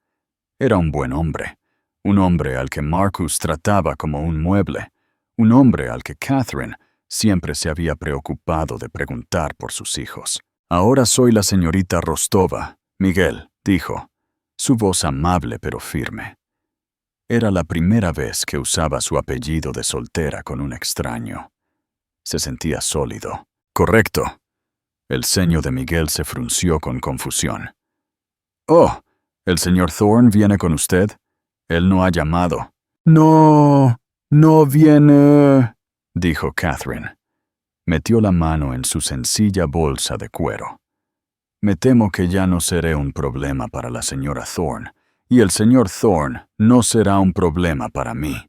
Era un buen hombre, un hombre al que Marcus trataba como un mueble, un hombre al que Catherine siempre se había preocupado de preguntar por sus hijos. «Ahora soy la señorita Rostova», Miguel dijo, su voz amable pero firme. Era la primera vez que usaba su apellido de soltera con un extraño. Se sentía sólido. «Correcto». El ceño de Miguel se frunció con confusión. «Oh, ¿el señor Thorne viene con usted? Él no ha llamado». «No, no viene», dijo Catherine. Metió la mano en su sencilla bolsa de cuero. «Me temo que ya no seré un problema para la señora Thorne, y el señor Thorne no será un problema para mí».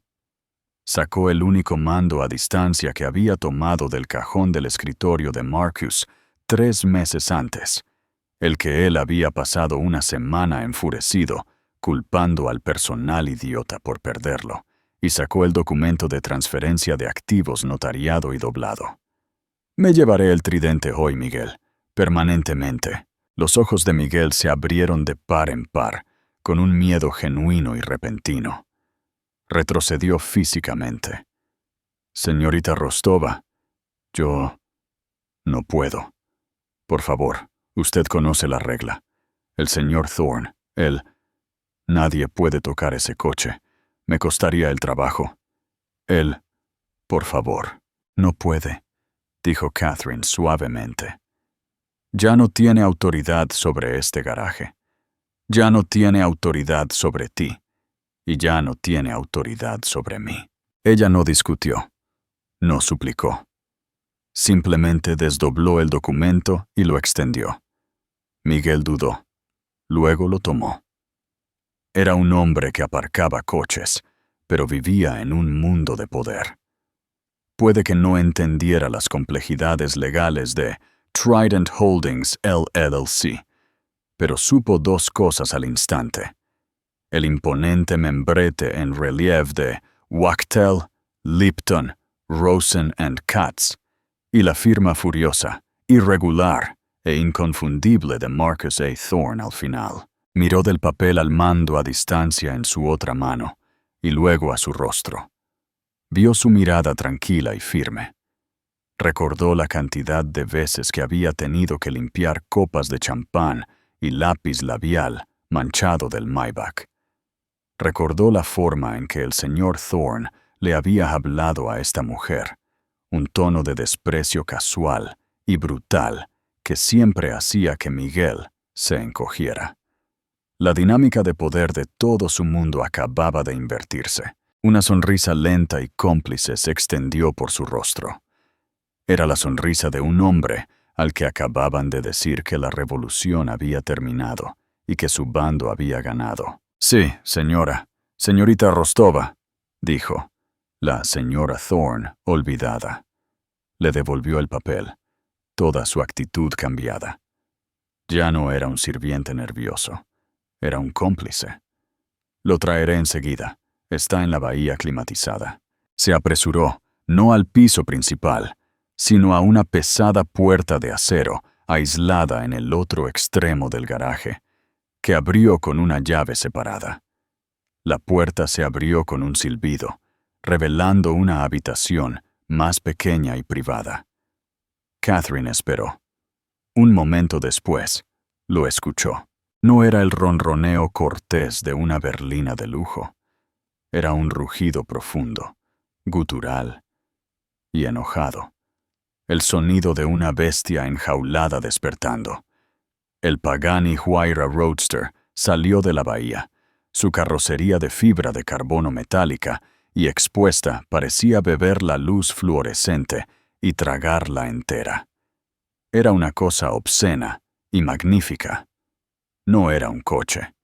Sacó el único mando a distancia que había tomado del cajón del escritorio de Marcus 3 meses antes, el que él había pasado una semana enfurecido, culpando al personal idiota por perderlo, y sacó el documento de transferencia de activos notariado y doblado. «Me llevaré el tridente hoy, Miguel, permanentemente». Los ojos de Miguel se abrieron de par en par, con un miedo genuino y repentino. Retrocedió físicamente. «Señorita Rostova, yo no puedo. Por favor, usted conoce la regla. El señor Thorne, él... Nadie puede tocar ese coche. Me costaría el trabajo. Él... Por favor». «No puede», dijo Catherine suavemente. «Ya no tiene autoridad sobre este garaje. Ya no tiene autoridad sobre ti. Y ya no tiene autoridad sobre mí». Ella no discutió. No suplicó. Simplemente desdobló el documento y lo extendió. Miguel dudó. Luego lo tomó. Era un hombre que aparcaba coches, pero vivía en un mundo de poder. Puede que no entendiera las complejidades legales de Trident Holdings LLC, pero supo 2 cosas al instante. El imponente membrete en relieve de Wachtell, Lipton, Rosen & Katz, y la firma furiosa, irregular e inconfundible de Marcus A. Thorne al final. Miró del papel al mando a distancia en su otra mano, y luego a su rostro. Vio su mirada tranquila y firme. Recordó la cantidad de veces que había tenido que limpiar copas de champán y lápiz labial manchado del Maybach. Recordó la forma en que el señor Thorne le había hablado a esta mujer, un tono de desprecio casual y brutal que siempre hacía que Miguel se encogiera. La dinámica de poder de todo su mundo acababa de invertirse. Una sonrisa lenta y cómplice se extendió por su rostro. Era la sonrisa de un hombre al que acababan de decir que la revolución había terminado y que su bando había ganado. «Sí, señora. Señorita Rostova», dijo. La señora Thorne, olvidada. Le devolvió el papel, toda su actitud cambiada. Ya no era un sirviente nervioso, era un cómplice. «Lo traeré enseguida. Está en la bahía climatizada». Se apresuró, no al piso principal, sino a una pesada puerta de acero aislada en el otro extremo del garaje, que abrió con una llave separada. La puerta se abrió con un silbido, revelando una habitación más pequeña y privada. Catherine esperó. Un momento después, lo escuchó. No era el ronroneo cortés de una berlina de lujo. Era un rugido profundo, gutural y enojado. El sonido de una bestia enjaulada despertando. El Pagani Huayra Roadster salió de la bahía. Su carrocería de fibra de carbono metálica y expuesta parecía beber la luz fluorescente y tragarla entera. Era una cosa obscena y magnífica. No era un coche.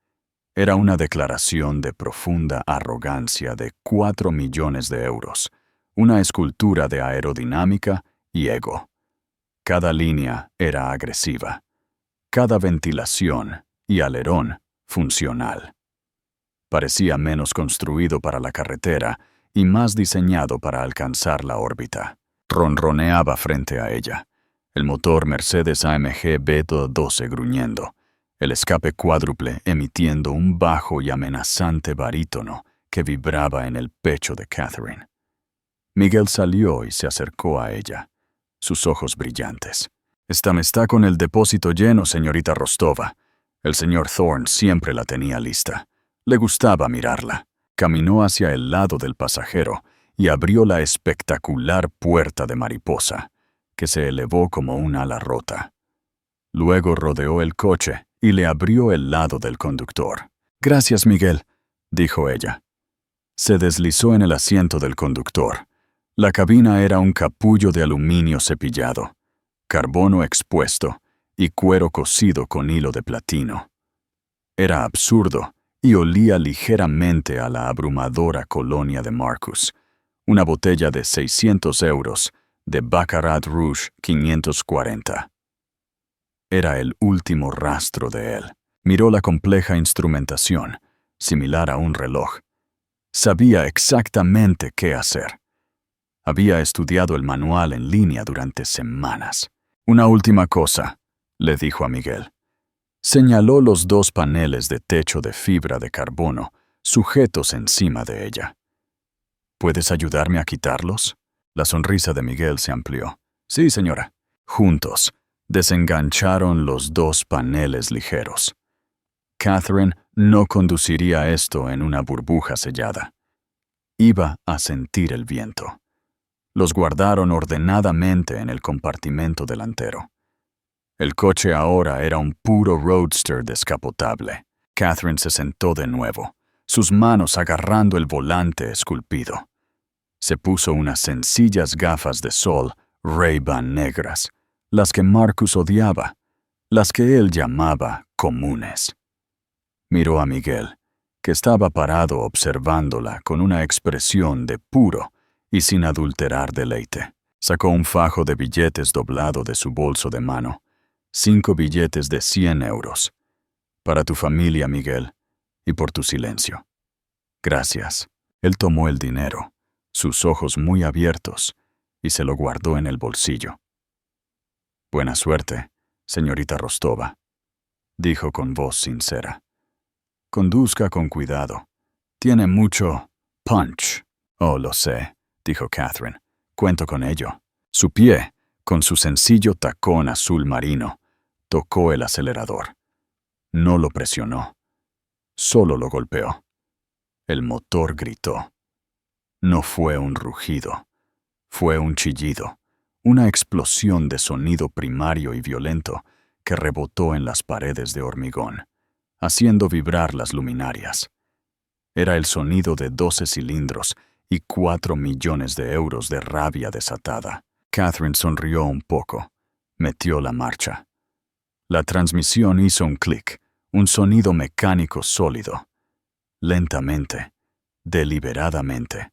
Era una declaración de profunda arrogancia de 4 millones de euros, una escultura de aerodinámica y ego. Cada línea era agresiva, cada ventilación y alerón funcional. Parecía menos construido para la carretera y más diseñado para alcanzar la órbita. Ronroneaba frente a ella, el motor Mercedes AMG B12 gruñendo, el escape cuádruple emitiendo un bajo y amenazante barítono que vibraba en el pecho de Catherine. Miguel salió y se acercó a ella, sus ojos brillantes. Está con el depósito lleno, señorita Rostova. El señor Thorne siempre la tenía lista. Le gustaba mirarla. Caminó hacia el lado del pasajero y abrió la espectacular puerta de mariposa, que se elevó como un ala rota. Luego rodeó el coche y le abrió el lado del conductor. «Gracias, Miguel», dijo ella. Se deslizó en el asiento del conductor. La cabina era un capullo de aluminio cepillado, carbono expuesto y cuero cosido con hilo de platino. Era absurdo y olía ligeramente a la abrumadora colonia de Marcus, una botella de 600 euros de Baccarat Rouge 540. Era el último rastro de él. Miró la compleja instrumentación, similar a un reloj. Sabía exactamente qué hacer. Había estudiado el manual en línea durante semanas. «Una última cosa», le dijo a Miguel. Señaló los 2 paneles de techo de fibra de carbono sujetos encima de ella. «¿Puedes ayudarme a quitarlos?» La sonrisa de Miguel se amplió. «Sí, señora». Juntos, desengancharon los 2 paneles ligeros. Catherine no conduciría esto en una burbuja sellada. Iba a sentir el viento. Los guardaron ordenadamente en el compartimento delantero. El coche ahora era un puro roadster descapotable. Catherine se sentó de nuevo, sus manos agarrando el volante esculpido. Se puso unas sencillas gafas de sol Ray-Ban negras, las que Marcus odiaba, las que él llamaba comunes. Miró a Miguel, que estaba parado observándola con una expresión de puro y sin adulterar deleite. Sacó un fajo de billetes doblado de su bolso de mano, 5 billetes de 100 euros. «Para tu familia, Miguel, y por tu silencio». «Gracias». Él tomó el dinero, sus ojos muy abiertos, y se lo guardó en el bolsillo. «Buena suerte, señorita Rostova», dijo con voz sincera. «Conduzca con cuidado. Tiene mucho punch». «Oh, lo sé», dijo Catherine. «Cuento con ello». Su pie, con su sencillo tacón azul marino, tocó el acelerador. No lo presionó. Solo lo golpeó. El motor gritó. No fue un rugido. Fue un chillido, una explosión de sonido primario y violento que rebotó en las paredes de hormigón, haciendo vibrar las luminarias. Era el sonido de 12 cilindros y 4 millones de euros de rabia desatada. Catherine sonrió un poco. Metió la marcha. La transmisión hizo un clic, un sonido mecánico sólido. Lentamente, deliberadamente,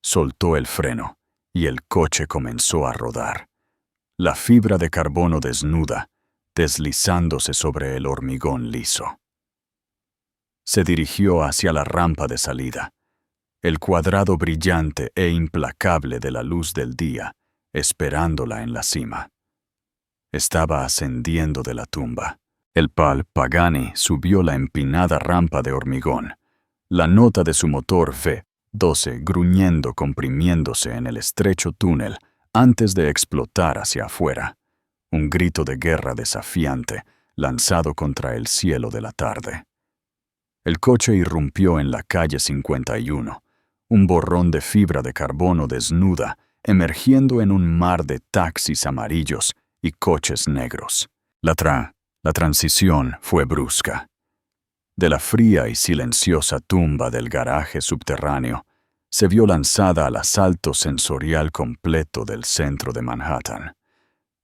soltó el freno y el coche comenzó a rodar. La fibra de carbono desnuda, deslizándose sobre el hormigón liso. Se dirigió hacia la rampa de salida, el cuadrado brillante e implacable de la luz del día, esperándola en la cima. Estaba ascendiendo de la tumba. El Pal Pagani subió la empinada rampa de hormigón, la nota de su motor V12 gruñendo comprimiéndose en el estrecho túnel antes de explotar hacia afuera. Un grito de guerra desafiante lanzado contra el cielo de la tarde. El coche irrumpió en la calle 51, un borrón de fibra de carbono desnuda, emergiendo en un mar de taxis amarillos y coches negros. La transición fue brusca. De la fría y silenciosa tumba del garaje subterráneo, se vio lanzada al asalto sensorial completo del centro de Manhattan.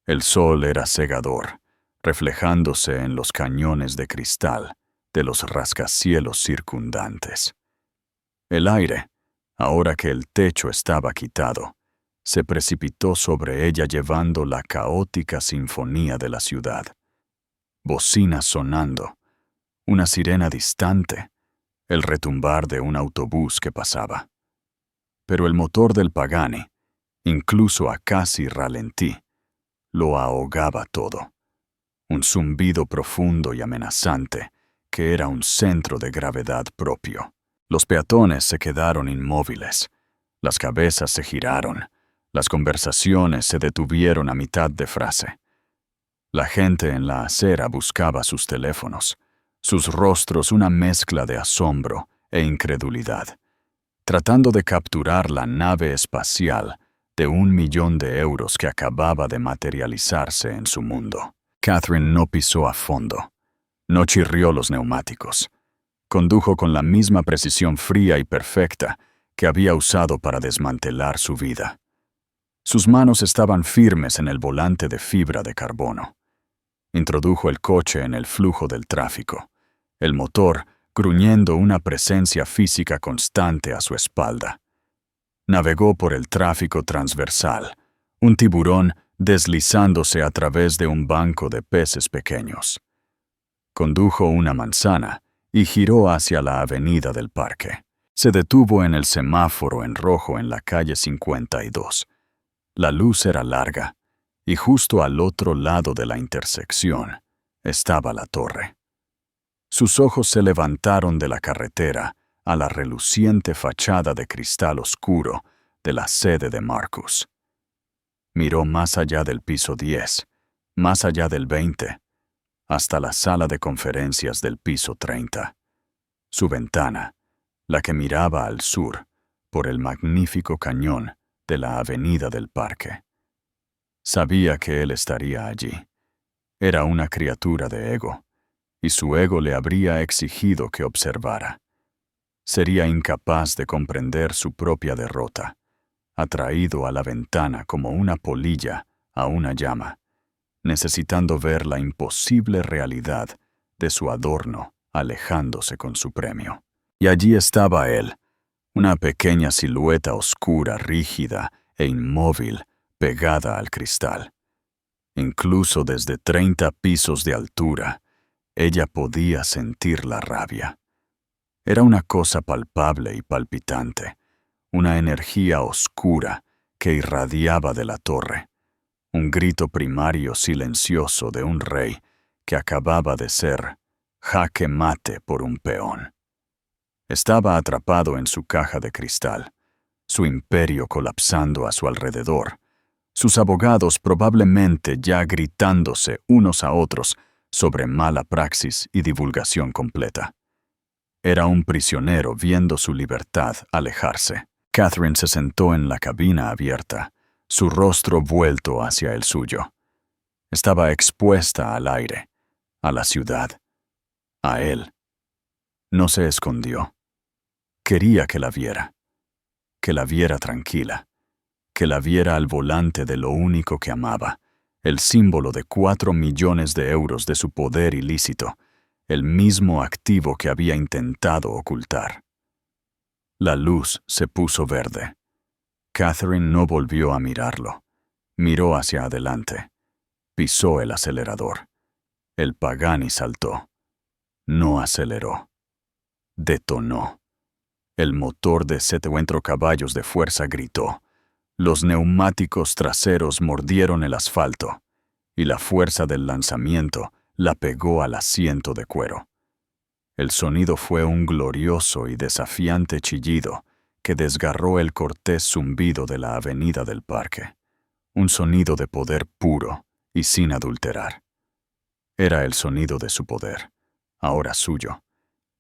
El sol era cegador, reflejándose en los cañones de cristal de los rascacielos circundantes. El aire, ahora que el techo estaba quitado, se precipitó sobre ella llevando la caótica sinfonía de la ciudad. Bocinas sonando, una sirena distante, el retumbar de un autobús que pasaba. Pero el motor del Pagani, incluso a casi ralentí, lo ahogaba todo. Un zumbido profundo y amenazante que era un centro de gravedad propio. Los peatones se quedaron inmóviles, las cabezas se giraron, las conversaciones se detuvieron a mitad de frase. La gente en la acera buscaba sus teléfonos, sus rostros una mezcla de asombro e incredulidad, tratando de capturar la nave espacial de €1.000.000 que acababa de materializarse en su mundo. Catherine no pisó a fondo, no chirrió los neumáticos. Condujo con la misma precisión fría y perfecta que había usado para desmantelar su vida. Sus manos estaban firmes en el volante de fibra de carbono. Introdujo el coche en el flujo del tráfico, el motor gruñendo una presencia física constante a su espalda. Navegó por el tráfico transversal, un tiburón deslizándose a través de un banco de peces pequeños. Condujo una manzana y giró hacia la avenida del Parque. Se detuvo en el semáforo en rojo en la calle 52. La luz era larga, y justo al otro lado de la intersección estaba la torre. Sus ojos se levantaron de la carretera a la reluciente fachada de cristal oscuro de la sede de Marcus. Miró más allá del piso 10, más allá del 20, hasta la sala de conferencias del piso 30. Su ventana, la que miraba al sur, por el magnífico cañón de la avenida del Parque. Sabía que él estaría allí. Era una criatura de ego, y su ego le habría exigido que observara. Sería incapaz de comprender su propia derrota, atraído a la ventana como una polilla a una llama, necesitando ver la imposible realidad de su adorno alejándose con su premio. Y allí estaba él, una pequeña silueta oscura, rígida e inmóvil, pegada al cristal. Incluso desde 30 pisos de altura, ella podía sentir la rabia. Era una cosa palpable y palpitante, una energía oscura que irradiaba de la torre, un grito primario silencioso de un rey que acababa de ser jaque mate por un peón. Estaba atrapado en su caja de cristal, su imperio colapsando a su alrededor, sus abogados probablemente ya gritándose unos a otros sobre mala praxis y divulgación completa. Era un prisionero viendo su libertad alejarse. Catherine se sentó en la cabina abierta, su rostro vuelto hacia el suyo. Estaba expuesta al aire, a la ciudad, a él. No se escondió. Quería que la viera tranquila, que la viera al volante de lo único que amaba, el símbolo de 4 millones de euros de su poder ilícito, el mismo activo que había intentado ocultar. La luz se puso verde. Catherine no volvió a mirarlo. Miró hacia adelante. Pisó el acelerador. El Pagani saltó. No aceleró. Detonó. El motor de 70 caballos de fuerza gritó. Los neumáticos traseros mordieron el asfalto, y la fuerza del lanzamiento la pegó al asiento de cuero. El sonido fue un glorioso y desafiante chillido que desgarró el cortés zumbido de la avenida del parque. Un sonido de poder puro y sin adulterar. Era el sonido de su poder, ahora suyo,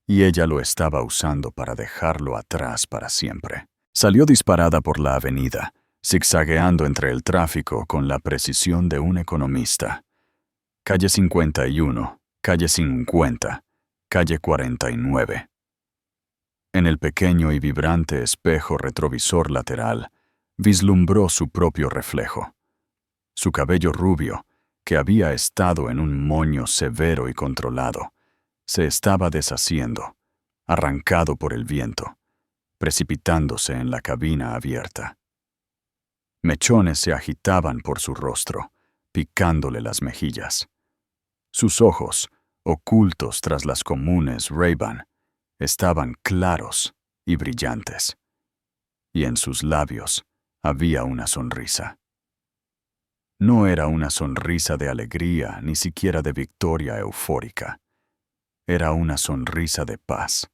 y ella lo estaba usando para dejarlo atrás para siempre. Salió disparada por la avenida, zigzagueando entre el tráfico con la precisión de un economista. Calle 51, calle 50, calle 49. En el pequeño y vibrante espejo retrovisor lateral, vislumbró su propio reflejo. Su cabello rubio, que había estado en un moño severo y controlado, se estaba deshaciendo, arrancado por el viento, precipitándose en la cabina abierta. Mechones se agitaban por su rostro, picándole las mejillas. Sus ojos, ocultos tras las comunes Ray-Ban, estaban claros y brillantes, y en sus labios había una sonrisa. No era una sonrisa de alegría, ni siquiera de victoria eufórica. Era una sonrisa de paz,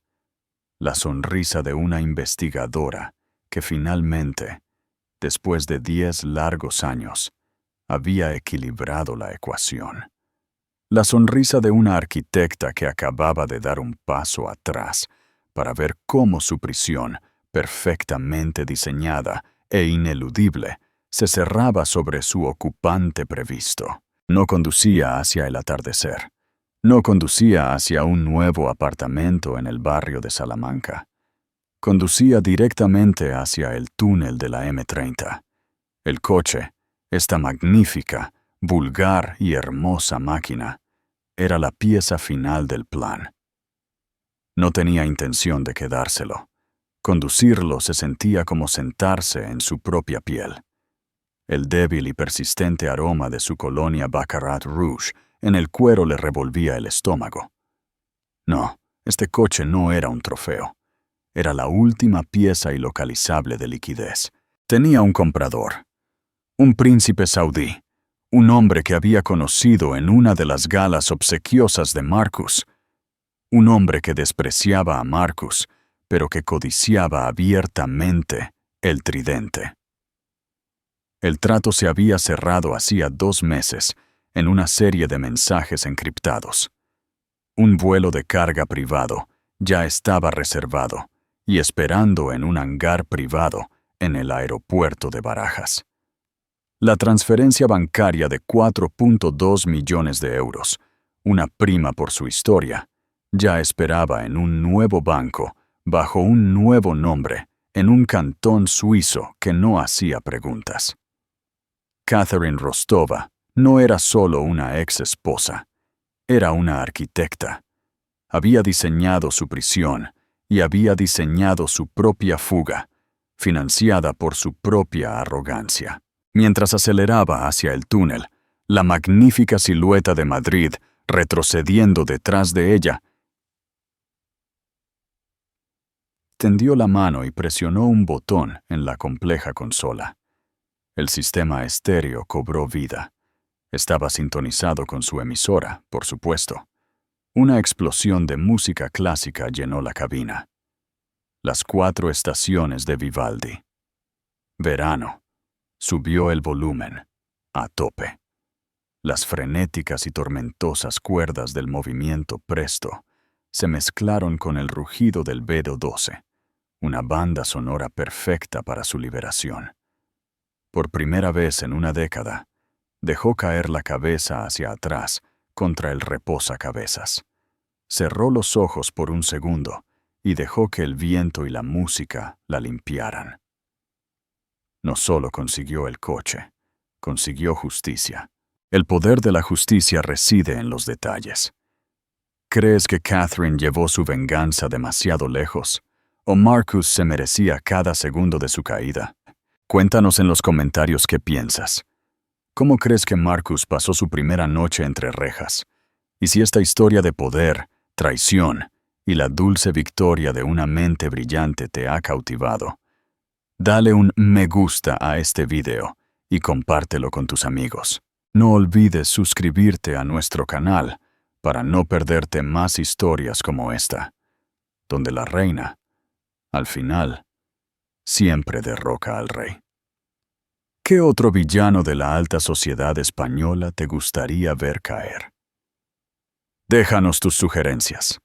la sonrisa de una investigadora que finalmente, después de 10 largos años, había equilibrado la ecuación. La sonrisa de una arquitecta que acababa de dar un paso atrás para ver cómo su prisión, perfectamente diseñada e ineludible, se cerraba sobre su ocupante previsto. No conducía hacia el atardecer. No conducía hacia un nuevo apartamento en el barrio de Salamanca. Conducía directamente hacia el túnel de la M30. El coche, esta magnífica, vulgar y hermosa máquina, era la pieza final del plan. No tenía intención de quedárselo. Conducirlo se sentía como sentarse en su propia piel. El débil y persistente aroma de su colonia Baccarat Rouge en el cuero le revolvía el estómago. No, este coche no era un trofeo. Era la última pieza ilocalizable de liquidez. Tenía un comprador. Un príncipe saudí. Un hombre que había conocido en una de las galas obsequiosas de Marcus. Un hombre que despreciaba a Marcus, pero que codiciaba abiertamente el tridente. El trato se había cerrado hacía 2 meses en una serie de mensajes encriptados. Un vuelo de carga privado ya estaba reservado y esperando en un hangar privado en el aeropuerto de Barajas. La transferencia bancaria de 4.2 millones de euros, una prima por su historia, ya esperaba en un nuevo banco, bajo un nuevo nombre, en un cantón suizo que no hacía preguntas. Catherine Rostova no era solo una ex esposa, era una arquitecta. Había diseñado su prisión y había diseñado su propia fuga, financiada por su propia arrogancia. Mientras aceleraba hacia el túnel, la magnífica silueta de Madrid, retrocediendo detrás de ella, tendió la mano y presionó un botón en la compleja consola. El sistema estéreo cobró vida. Estaba sintonizado con su emisora, por supuesto. Una explosión de música clásica llenó la cabina. Las 4 estaciones de Vivaldi. Verano. Subió el volumen, a tope. Las frenéticas y tormentosas cuerdas del movimiento presto se mezclaron con el rugido del Bedo-12, una banda sonora perfecta para su liberación. Por primera vez en una década, dejó caer la cabeza hacia atrás contra el reposacabezas. Cerró los ojos por un segundo y dejó que el viento y la música la limpiaran. no solo consiguió el coche, consiguió justicia. El poder de la justicia reside en los detalles. ¿Crees que Catherine llevó su venganza demasiado lejos? ¿O Marcus se merecía cada segundo de su caída? Cuéntanos en los comentarios qué piensas. ¿Cómo crees que Marcus pasó su primera noche entre rejas? Y si esta historia de poder, traición y la dulce victoria de una mente brillante te ha cautivado, dale un me gusta a este video y compártelo con tus amigos. No olvides suscribirte a nuestro canal para no perderte más historias como esta, donde la reina, al final, siempre derroca al rey. ¿Qué otro villano de la alta sociedad española te gustaría ver caer? Déjanos tus sugerencias.